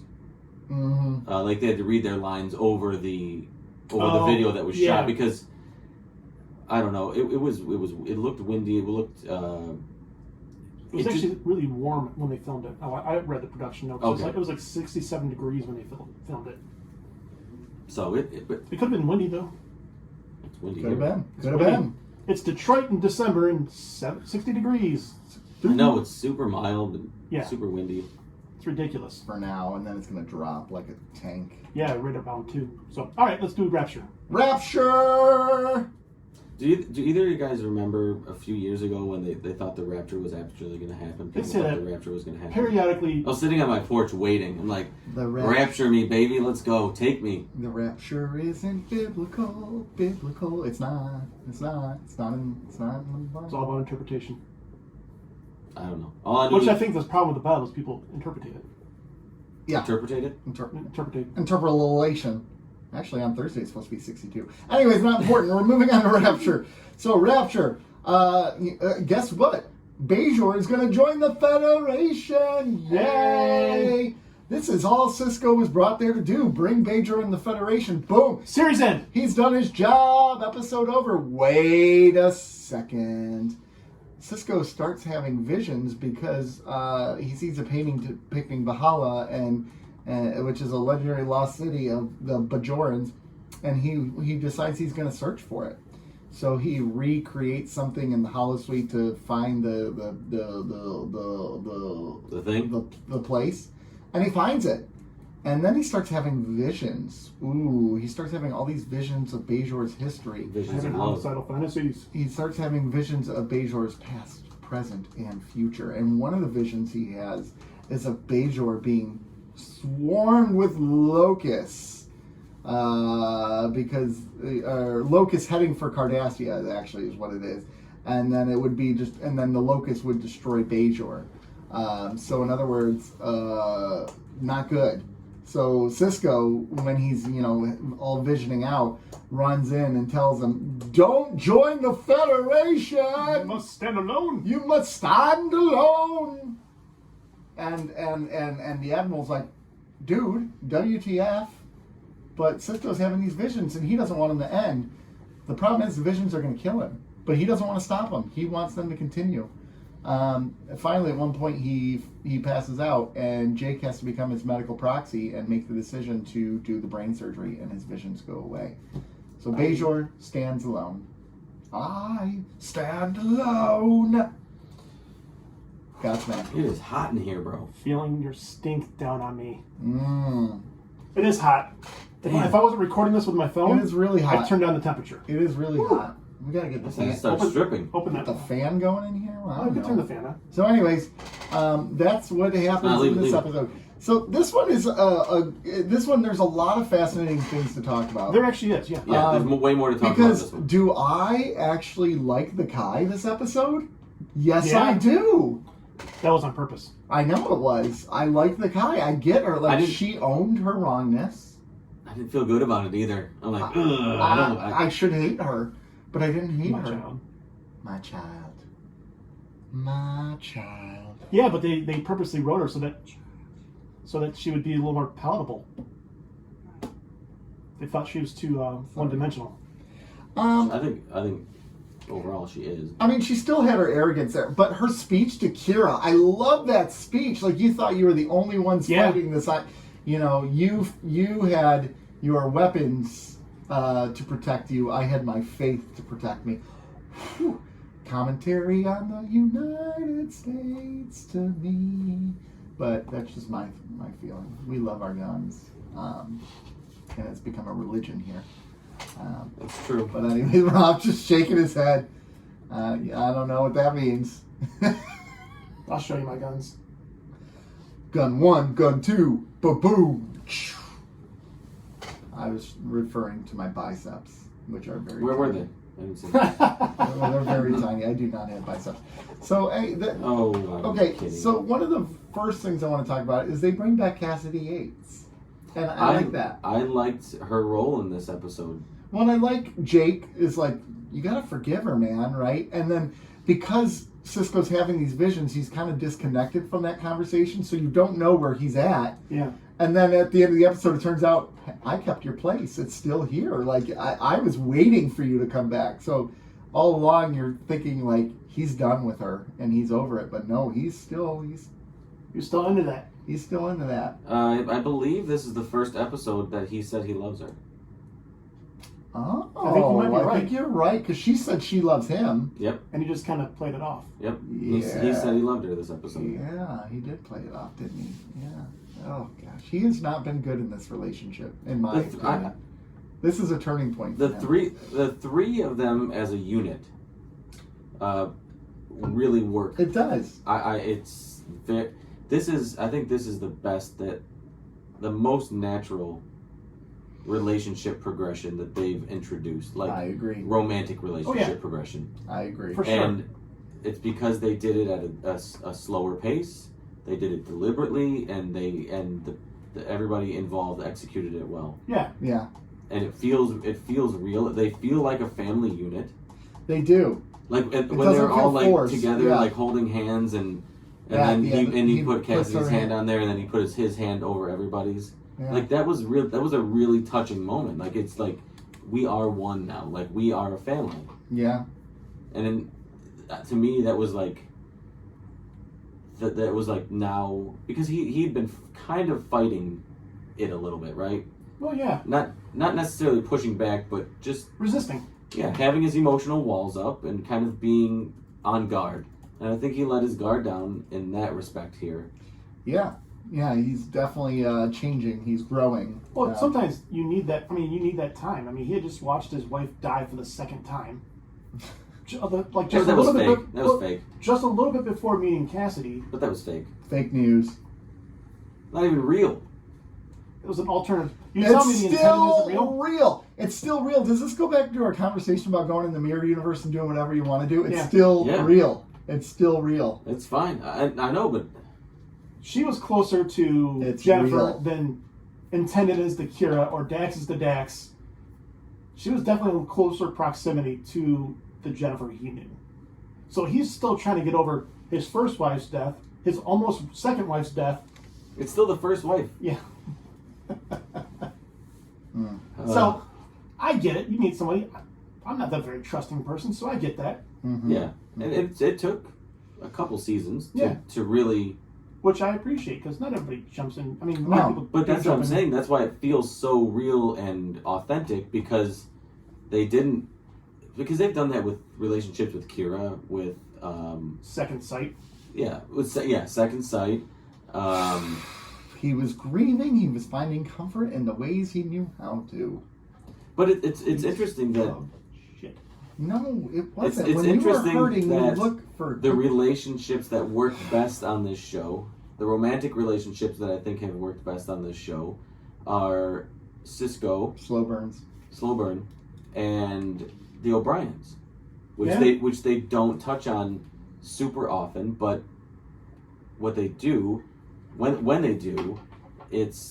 Mm-hmm. Like they had to read their lines over the video that was shot because I don't know, it looked windy, it looked it was actually really warm when they filmed it. Oh, I read the production notes. Okay. It was like 67 degrees when they filmed it. So it could have been windy though. It's windy. Could have been. It's Detroit in December and 60 degrees. No, it's super mild and super windy. It's ridiculous. For now, and then it's going to drop like a tank. Yeah, right about 2. So, all right, let's do Rapture. Rapture! Do either of you guys remember a few years ago when they thought the Rapture was actually going to happen? They say that the Rapture was going to happen. Periodically. I was sitting on my porch waiting. I'm like, rapture me, baby. Let's go. Take me. The rapture isn't biblical. It's not. It's not in the Bible. It's all about interpretation. I don't know. Which I think the problem with the Bible is people interpret it. Yeah. Interpretate it? Interpolation. Actually, on Thursday, it's supposed to be 62. Anyways, not important. We're moving on to Rapture. So, Rapture, guess what? Bajor is going to join the Federation. Yay! This is all Sisko was brought there to do. Bring Bajor in the Federation. Boom. Series end. He's done his job. Episode over. Wait a second. Sisko starts having visions because he sees a painting depicting Valhalla which is a legendary lost city of the Bajorans, and he decides he's going to search for it. So he recreates something in the holosuite to find the thing, the place, and he finds it. And then he starts having visions. Ooh, he starts having all these visions of Bajor's history. Visions of love. Fantasies. He starts having visions of Bajor's past, present, and future. And one of the visions he has is of Bajor being swarmed with locusts, because locusts heading for Cardassia actually is what it is, and then it would be and then the locusts would destroy Bajor. So in other words, not good. So Sisko, when he's all visioning out, runs in and tells him, "Don't join the Federation. You must stand alone. You must stand alone." And the Admiral's like, "Dude, WTF?" But Sisko's having these visions, and he doesn't want them to end. The problem is the visions are going to kill him, but he doesn't want to stop them. He wants them to continue. Finally, at one point, he passes out, and Jake has to become his medical proxy and make the decision to do the brain surgery, and his visions go away. So Bajor stands alone. I stand alone. Godsmack. It is hot in here, bro. Feeling your stink down on me. Mmm. It is hot. If I wasn't recording this with my phone, It is really hot. I'd turn down the temperature. It is really hot. We gotta get the It's gonna fan. start stripping. Open Get that. the fan going in here. Well, I I don't could know. turn the fan on. So, anyways, that's what happens leave in it, this leave it. episode. So this one is this one. There's a lot of fascinating things to talk about. There actually is, yeah. Yeah, there's way more to talk about Because this one. do I actually like the Kai this episode? Yes, Yeah. I do. That was on purpose. I know it was. I like the Kai. I get her. I Like didn't- she owned her wrongness. I didn't feel good about it either. I'm like, ugh, I don't. I should hate her, but I didn't hate My her. child. My child. My child. Yeah, but they purposely wrote her so that she would be a little more palatable. They thought she was too one-dimensional. I think overall she is. I mean, she still had her arrogance there, but her speech to Kira, I love that speech. Like, you thought you were the only ones Yeah. fighting this. You know, you had your weapons to protect you. I had my faith to protect me. Whew. Commentary on the United States to me. But that's just my feeling. We love our guns. And it's become a religion here. That's true. But anyway, Rob's just shaking his head. I don't know what that means. I'll show you my guns. Gun 1, gun 2, ba-boom. I was referring to my biceps, which are very Where were tiny. they? I didn't see them. They're very tiny. I do not have biceps. So, hey, Oh, I'm okay, kidding. so one of the first things I want to talk about is they bring back Cassidy Yates. And I like that. I liked her role in this episode. Well, I like Jake is like, you gotta forgive her, man, right? And then because Sisko's having these visions, he's kind of disconnected from that conversation, so you don't know where he's at. Yeah. And then at the end of the episode, it turns out, I kept your place. It's still here. Like, I was waiting for you to come back. So all along, you're thinking, like, he's done with her and he's over it. But no, You're still into that. he's still into that. I believe this is the first episode that he said he loves her. Oh, I think you might be I right. think you're right, because she said she loves him. Yep, And he just kind of played it off. yep. Yeah. He said he loved her this episode. Yeah, he did play it off, didn't he? Yeah. Oh, gosh. He has not been good in this relationship, in my opinion. This is a turning point for him. The three of them as a unit really work. It does. I think this is the most natural relationship progression that they've introduced, like I agree. romantic relationship Oh, yeah. progression. I agree. For sure. And it's because they did it at a slower pace. They did it deliberately, and everybody involved executed it well. Yeah. Yeah, And it feels real. They feel like a family unit. they do. Like when doesn't they're all feel like forced, together, yeah. like holding hands, and Yeah, then yeah, he he put puts her Cassie's hand hand- on there, and then he put his hand over everybody's. Yeah. Like that was real. That was a really touching moment. Like it's like we are one now. Like we are a family. Yeah. And then to me, that was like that was like now, because he'd been kind of fighting it a little bit, right? Well, yeah. Not necessarily pushing back, but just Resisting. having his emotional walls up and kind of being on guard. And I think he let his guard down in that respect here. Yeah. Yeah, he's definitely changing. He's growing. Well, sometimes you need that. I mean, you need that time. I mean, he had just watched his wife die for the second time. Like just that a was little bit. fake. That was fake. Just a little bit before meeting Cassidy, But that was fake. Fake news. Not even real. it was an alternative. You tell me It's the intent still isn't real. real. It's still real. Does this go back to our conversation about going in the mirror universe and doing whatever you want to do? It's Yeah. still Yeah. real. It's still real. It's fine. I know, but She was closer to It's Jennifer real. than intended as the Kira or Dax is the Dax. She was definitely in closer proximity to the Jennifer he knew. So he's still trying to get over his first wife's death, his almost second wife's death. it's still the first wife. Yeah. Mm. So I get it. You need somebody. I'm not that very trusting person, so I get that. Mm-hmm. Yeah, and it took a couple seasons Yeah. to really. Which I appreciate, because not everybody jumps in. I mean, a No, lot of people But that's what jump I'm in. saying. That's why it feels so real and authentic, because they didn't because they've done that with relationships with Kira, with Second Sight. Second Sight. He was grieving. He was finding comfort in the ways he knew how to. But it's interesting that. Oh, shit. No, it wasn't. It's when you were interesting hurting, you that look for the relationships that work best on this show, the romantic relationships that I think have worked best on this show, are Cisco, slow burns, and the O'Briens, which they don't touch on super often, but what they do, when they do, it's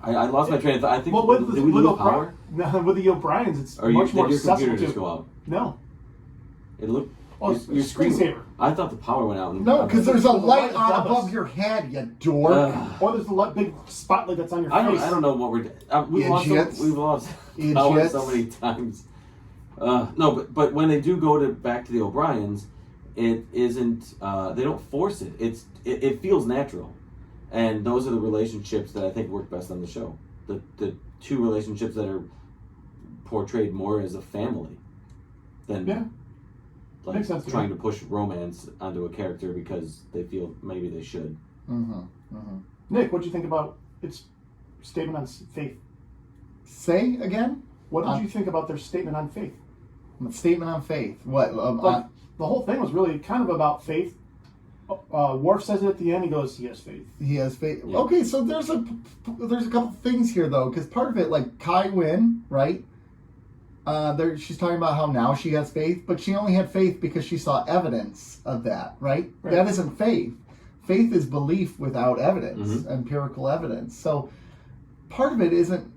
I lost my train of thought. I think did we lose power? No, with the O'Briens, it's Or much more did your accessible computer to. just go out? No. It looked. Oh, your screensaver. I thought the power went out. No, because there's a light on above above us. your head, you dork. Or there's a big spotlight that's on your I face. don't know what we're. We've Idiots. lost power Idiots. so many times. No, but when they do go back to the O'Briens, it isn't. They don't force it. It feels natural, and those are the relationships that I think work best on the show. The two relationships that are portrayed more as a family than like Makes sense to trying me. to push romance onto a character because they feel maybe they should. Nick, what do you think about its statement on faith? Say again? What did you think about their statement on faith? Statement on faith. What? Like, the whole thing was really kind of about faith. Worf says it at the end. He goes, "He has faith." He has faith. Yeah. Okay, so there's a couple things here though, because part of it, like Kai Wynn, right? She's talking about how now she has faith, but she only had faith because she saw evidence of that, right? That isn't faith. Faith is belief without evidence, empirical evidence. So part of it isn't.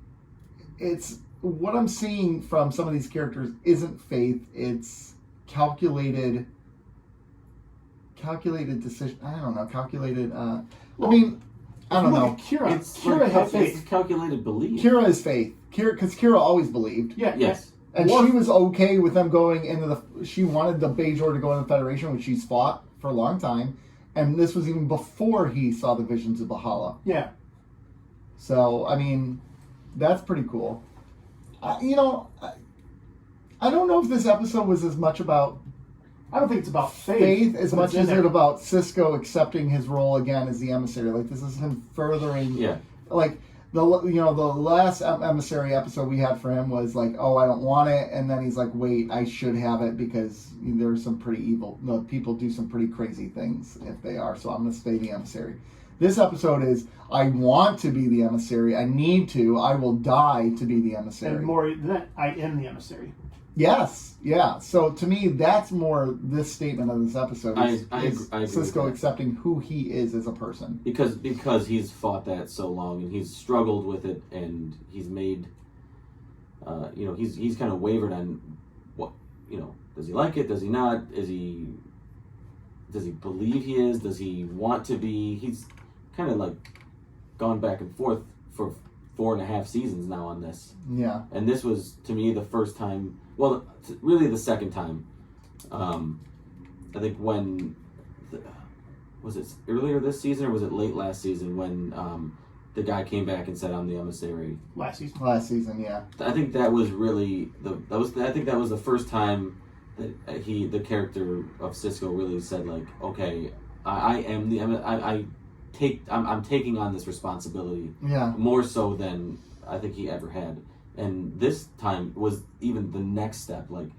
It's what I'm seeing from some of these characters isn't faith. It's calculated decision. I don't know. Calculated. I don't know. Kira had faith. It's calculated belief. Kira is faith. Because Kira always believed. Yeah. Yes. And she was okay with them going into she wanted the Bajor to go in the Federation, which she's fought for a long time. And this was even before he saw the visions of Bahala. Yeah. So, that's pretty cool. I don't know if this episode was as much about I don't think it's about faith as but much it's in as there. it about Cisco accepting his role again as the emissary. Like, this is him furthering... Yeah. Like, the last emissary episode we had for him was like, oh, I don't want it, and then he's like, wait, I should have it because there's some pretty evil... No, people do some pretty crazy things if they are, so I'm going to stay the emissary. This episode is, I want to be the emissary, I need to, I will die to be the emissary. And more than that, I am the emissary. Yes, yeah. So to me, that's more this statement of this episode. Is I agree Cisco with that. accepting who he is as a person. Because he's fought that so long and he's struggled with it and he's made, he's kind of wavered on what, does he like it? Does he not? Does he believe he is? Does he want to be? He's kind of like gone back and forth for 4.5 seasons now on this. Yeah. And this was, to me, the first time, well, really the second time. I think when, was it earlier this season or was it late last season when the guy came back and said, I'm the emissary? Last season. Last season, yeah. I think that was really, I think that was the first time that the character of Cisco really said, like, okay, I am the, I'm taking on this responsibility. Yeah. More so than I think he ever had. And this time was even the next step. Like,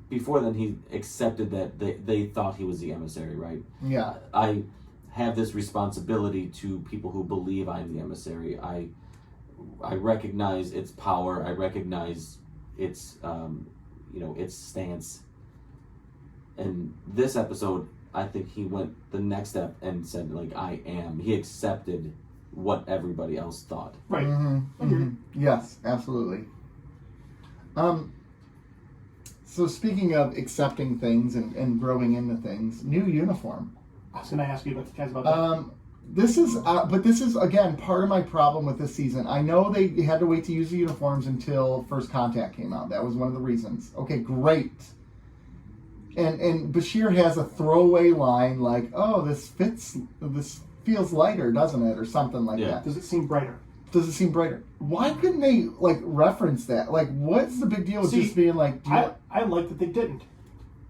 before then, he accepted that they thought he was the emissary, right? Yeah. I have this responsibility to people who believe I'm the emissary. I recognize its power. I recognize its, its stance. And this episode, I think he went the next step and said, like, I am. He accepted what everybody else thought. Right. Yes, absolutely. So speaking of accepting things and growing into things, new uniform. I was going to ask you about that. This is again part of my problem with this season. I know they had to wait to use the uniforms until First Contact came out. That was one of the reasons. Okay, great. And Bashir has a throwaway line like, "Oh, this feels lighter, doesn't it?" or something like that. Does it seem brighter? does it seem brighter? Why couldn't they like reference that? Like, what's the big deal with See, just being like? I like that they didn't.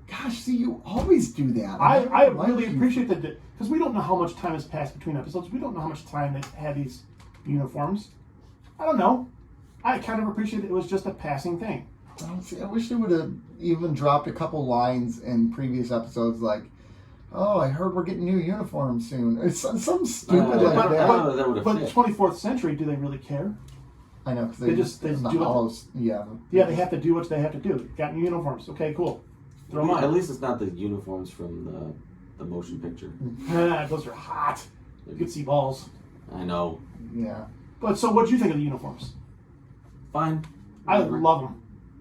Gosh, see, you always do that. I really appreciate that because we don't know how much time has passed between episodes. We don't know how much time they've had these uniforms. I don't know. I kind of appreciate it was just a passing thing. I wish they would have even dropped a couple lines in previous episodes, like, "Oh, I heard we're getting new uniforms soon." It's some stupid like that. But 24th century, do they really care? I know because they do hollows. Yeah, they have to do what they have to do. Got new uniforms. Okay, cool. Throw them on. At least it's not the uniforms from the motion picture. Those are hot. You can see balls. I know. Yeah. But so, what do you think of the uniforms? Fine. I love them.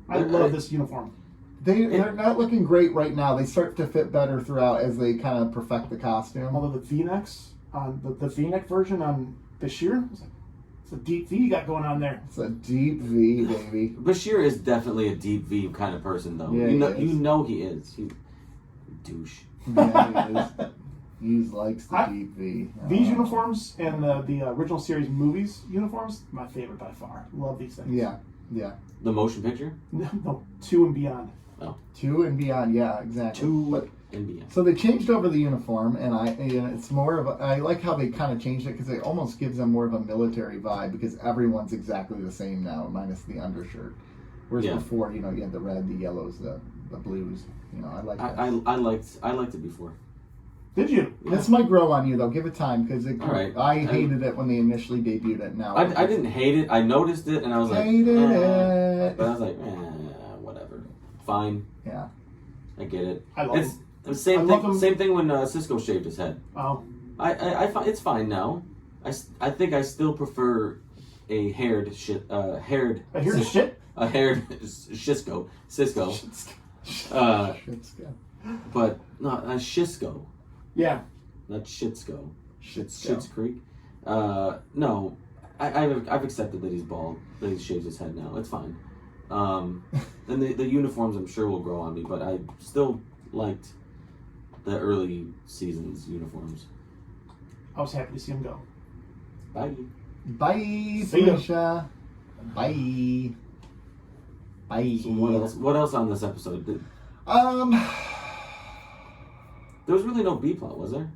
I love this uniform. They're not looking great right now. They start to fit better throughout as they kind of perfect the costume. Although the V-necks on the V-neck version on Bashir, it's a deep V you got going on there. It's a deep V, baby. Bashir is definitely a deep V kind of person, though. Yeah, you know he is. Douche. Yeah, he likes the deep V. These uniforms and the original series movies uniforms, my favorite by far. Love these things. Yeah. The motion picture? No, 2 and beyond. Oh. 2 and beyond, yeah, exactly. 2 and beyond. So they changed over the uniform, and it's more of I like how they kind of changed it because it almost gives them more of a military vibe because everyone's exactly the same now, minus the undershirt. Whereas before, you had the red, the yellows, the blues. I like that. I liked it before. Did you? Yeah. This might grow on you though. Give it time because right. I hated it when they initially debuted it. Now I didn't hate it. I noticed it and I was like, hated it. But I was like, whatever. Fine. Yeah. I get it. I love it's the same thing. Same thing when Cisco shaved his head. Oh. I find it's fine now. I think I still prefer a haired Cisco. But not a Shisco. Yeah. Not Shitsko. Shit's Creek. No, I've accepted that he's bald, that he shaves his head now. It's fine. And the uniforms I'm sure will grow on me, but I still liked the early seasons uniforms. I was happy to see him go. Bye. Bye, Felicia. Bye. Bye. So what else on this episode? There was really no B plot, was there?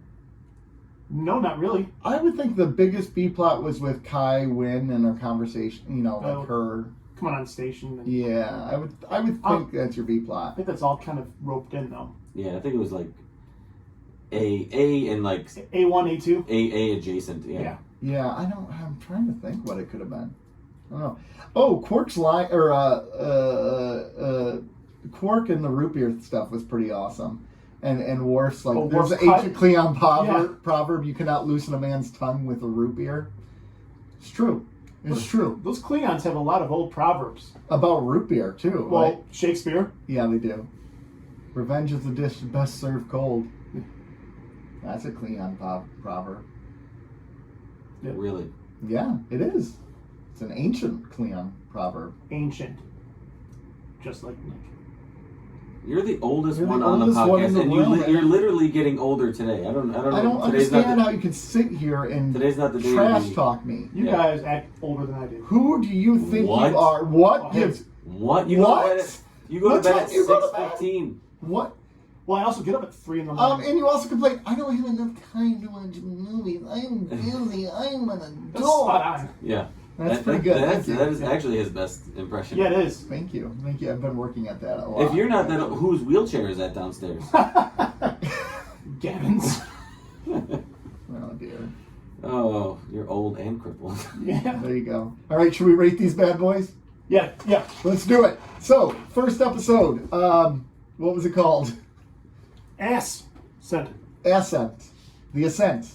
No, not really. I would think the biggest B plot was with Kai Wynn and her conversation. Like her coming on station. And, yeah, I would think that's your B plot. I think that's all kind of roped in though. Yeah, I think it was like A and like A1, A2. A adjacent. Yeah. Yeah, I'm trying to think what it could have been. I don't know. Oh, Quark's line or Quark and the root beer stuff was pretty awesome. And Worf's like, there's an ancient Klingon proverb, you cannot loosen a man's tongue with a root beer. It's true. It's true. Those Klingons have a lot of old proverbs. About root beer, too. Well, right? Shakespeare. Yeah, they do. Revenge is the dish best served cold. That's a Klingon proverb. Yeah. Really? Yeah, it is. It's an ancient Klingon proverb. Ancient. Just like Nick. You're the oldest one on the podcast, and you're literally getting older today. I don't know. I don't understand how you can sit here and today's not the day trash talk me. You guys act older than I do. Who do you think you are? What? What? You go to bed at 6:15. What? Well, I also get up at 3 in the morning. And you also complain, I don't have enough time to watch movies. I'm busy. I'm an adult. That's spot on. Yeah. That's pretty good. That is actually his best impression. Yeah, it is. Thank you. I've been working at that a lot. If you're not that, whose wheelchair is that downstairs? Gavin's. Oh, dear. Oh, you're old and crippled. Yeah. There you go. All right, should we rate these bad boys? Yeah. Let's do it. So, first episode. What was it called? Ascent. The Ascent.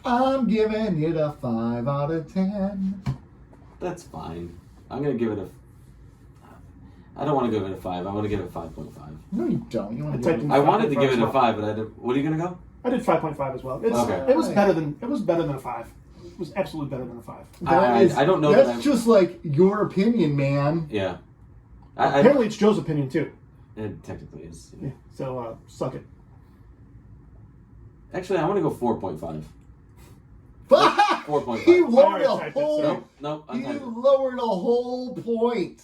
I'm giving it a 5 out of 10. That's fine. I'm going to give it I don't want to give it a 5. I want to give it 5.5. No, you don't. You want to give it I wanted to give it a 5, but I did. What are you going to go? I did 5.5 as well. Okay. It was better than a 5. It was absolutely better than a 5. I don't know. That's just like your opinion, man. Yeah. Apparently, it's Joe's opinion too. It technically is. Yeah. So suck it. Actually, I want to go 4.5. 4.5. He lowered a Alright, whole. Nope. He Untimed. lowered a whole point.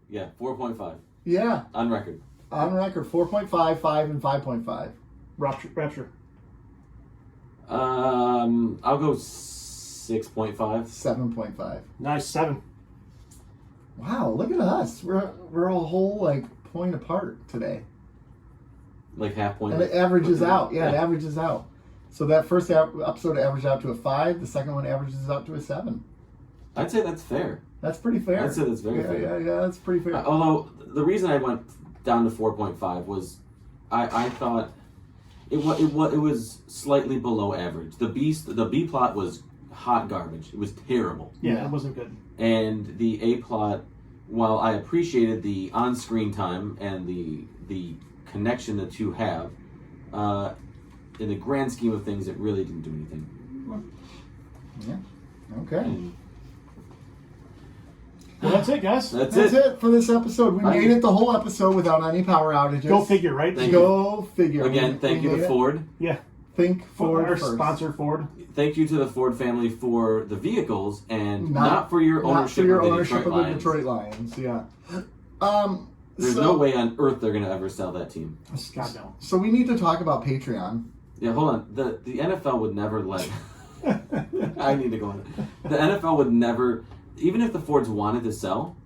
Yeah, 4.5 Yeah, on record. on record, 4.5, 5, and 5.5. Rapture. I'll go 6.5. 7.5. Nice, 7. Wow, look at us. We're a whole like point apart today. Like half point. And it averages out. Yeah, it averages out. So that first episode averaged out to a 5. The second one averages out to a 7. I'd say that's fair. That's pretty fair. I'd say that's very fair. Yeah, that's pretty fair. Although the reason I went down to 4.5 was I thought it was slightly below average. The B plot was hot garbage. It was terrible. Yeah, it wasn't good. And the A plot, while I appreciated the on-screen time and the connection the two have, in the grand scheme of things, it really didn't do anything. Yeah. Okay. And Well, that's it, guys. That's it for this episode. We made it the whole episode without any power outages. Go figure, right? Thank Go figure. Again, thank you to Ford. Yeah. Think Ford Our first. sponsor, Ford. Thank you to the Ford family for the vehicles and not for your ownership, of of the Lions. Detroit Lions. Yeah. There's no way on earth they're going to ever sell that team. God, no. So we need to talk about Patreon. Yeah, hold on. The NFL would never let... I need to go on. The NFL would never... Even if the Fords wanted to sell,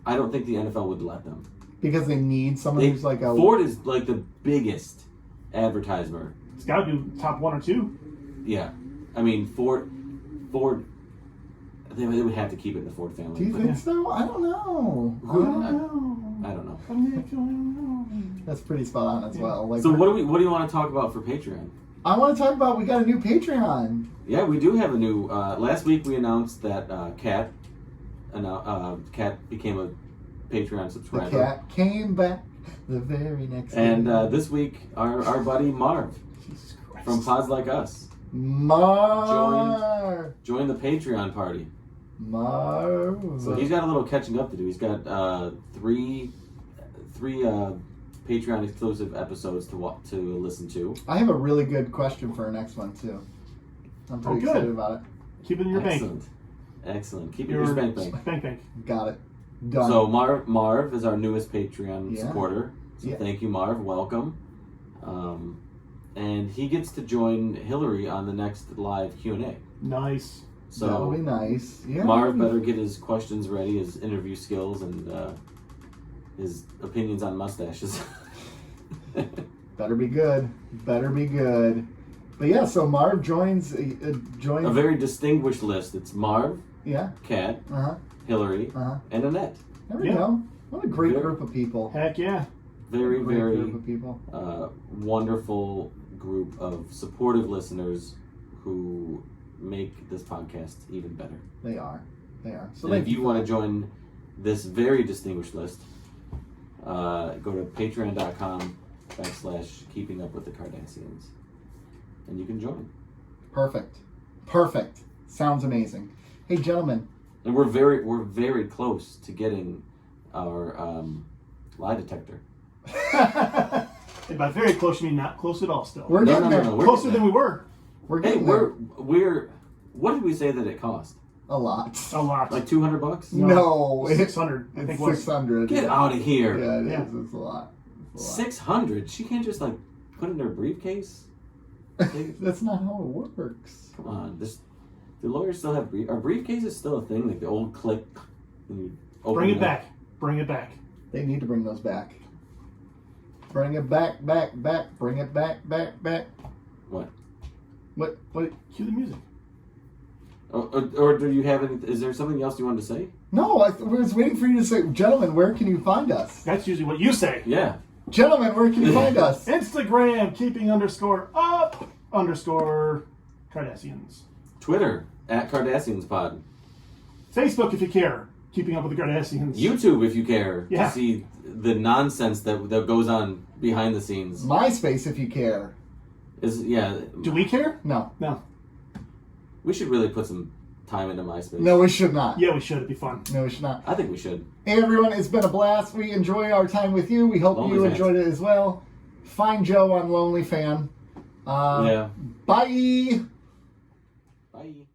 I don't think the NFL would let them. Because they need someone who's like a... Ford is like the biggest advertiser. It's got to do top 1 or 2. Yeah. I mean, Ford... They would have to keep it in the Ford family. Do you think so? I don't know. I don't know. That's pretty spot on as well. Like, So what do you want to talk about for Patreon? I want to talk about, we got a new Patreon. Yeah, we do have a new. Last week we announced that Kat became a Patreon The subscriber. cat came back the very next And day. this week our buddy Marv Jesus Christ. from Pods Like Us Marv. joined the Patreon party. Marv. So he's got a little catching up to do. He's got three Patreon exclusive episodes to listen to. I have a really good question for our next one, too. I'm pretty good. excited about it. Keep it in your bank. Excellent. Keep it in your spank bank. Bank. Got it. Done. So Marv is our newest Patreon supporter. So Yeah. thank you, Marv. Welcome. And he gets to join Hillary on the next live Q&A. Nice. That'll be So nice. Yeah. Marv better get his questions ready, his interview skills, and his opinions on mustaches. Better be good. Better be good. But yeah, so Marv joins. A very distinguished list. It's Marv, Yeah. Kat, Uh-huh. Hillary, Uh-huh. and Annette. There we Yeah. go. What a great Very- group of people. Heck yeah. Very, Great very group of people. wonderful group of supportive listeners who make this podcast even better. They are. They are. So And if thank you want to join this very distinguished list, go to patreon.com/keeping up with the Cardassians. And you can join. Perfect. Sounds amazing. Hey, gentlemen. And we're very close to getting our lie detector. And by very close, you mean not close at all still. We're getting there. We're Closer getting than we were. We're Hey, getting there. we're what did we say that it cost? A lot. A lot. Like $200? No. 600. I think It's it was. 600. Get out of here. Yeah, it is. Yeah. It's a lot. It's a lot. 600? She can't just like put it in her briefcase? That's not how it works. Come on. Do lawyers still have are briefcases still a thing? Like the old click when you open Bring it up? back. Bring it back. They need to bring those back. Bring it back. Bring it back. What? What? Cue the music. Or do you have any? Is there something else you wanted to say? No, I was waiting for you to say, gentlemen, where can you find us? That's usually what you say. Yeah. Gentlemen, where can you find us? Instagram, keeping_up_Cardassians. Twitter @CardassiansPod. Facebook, if you care. Keeping up with the Cardassians. YouTube, if you care Yeah. to see the nonsense that goes on behind the scenes. MySpace, if you care. Do we care? No. We should really put some time into MySpace. No, we should not. Yeah, we should. It'd be fun. No, we should not. I think we should. Hey, everyone, it's been a blast. We enjoy our time with you. We hope Lonely you fans. enjoyed it as well. Find Joe on Lonely Fan. Yeah. Bye. Bye.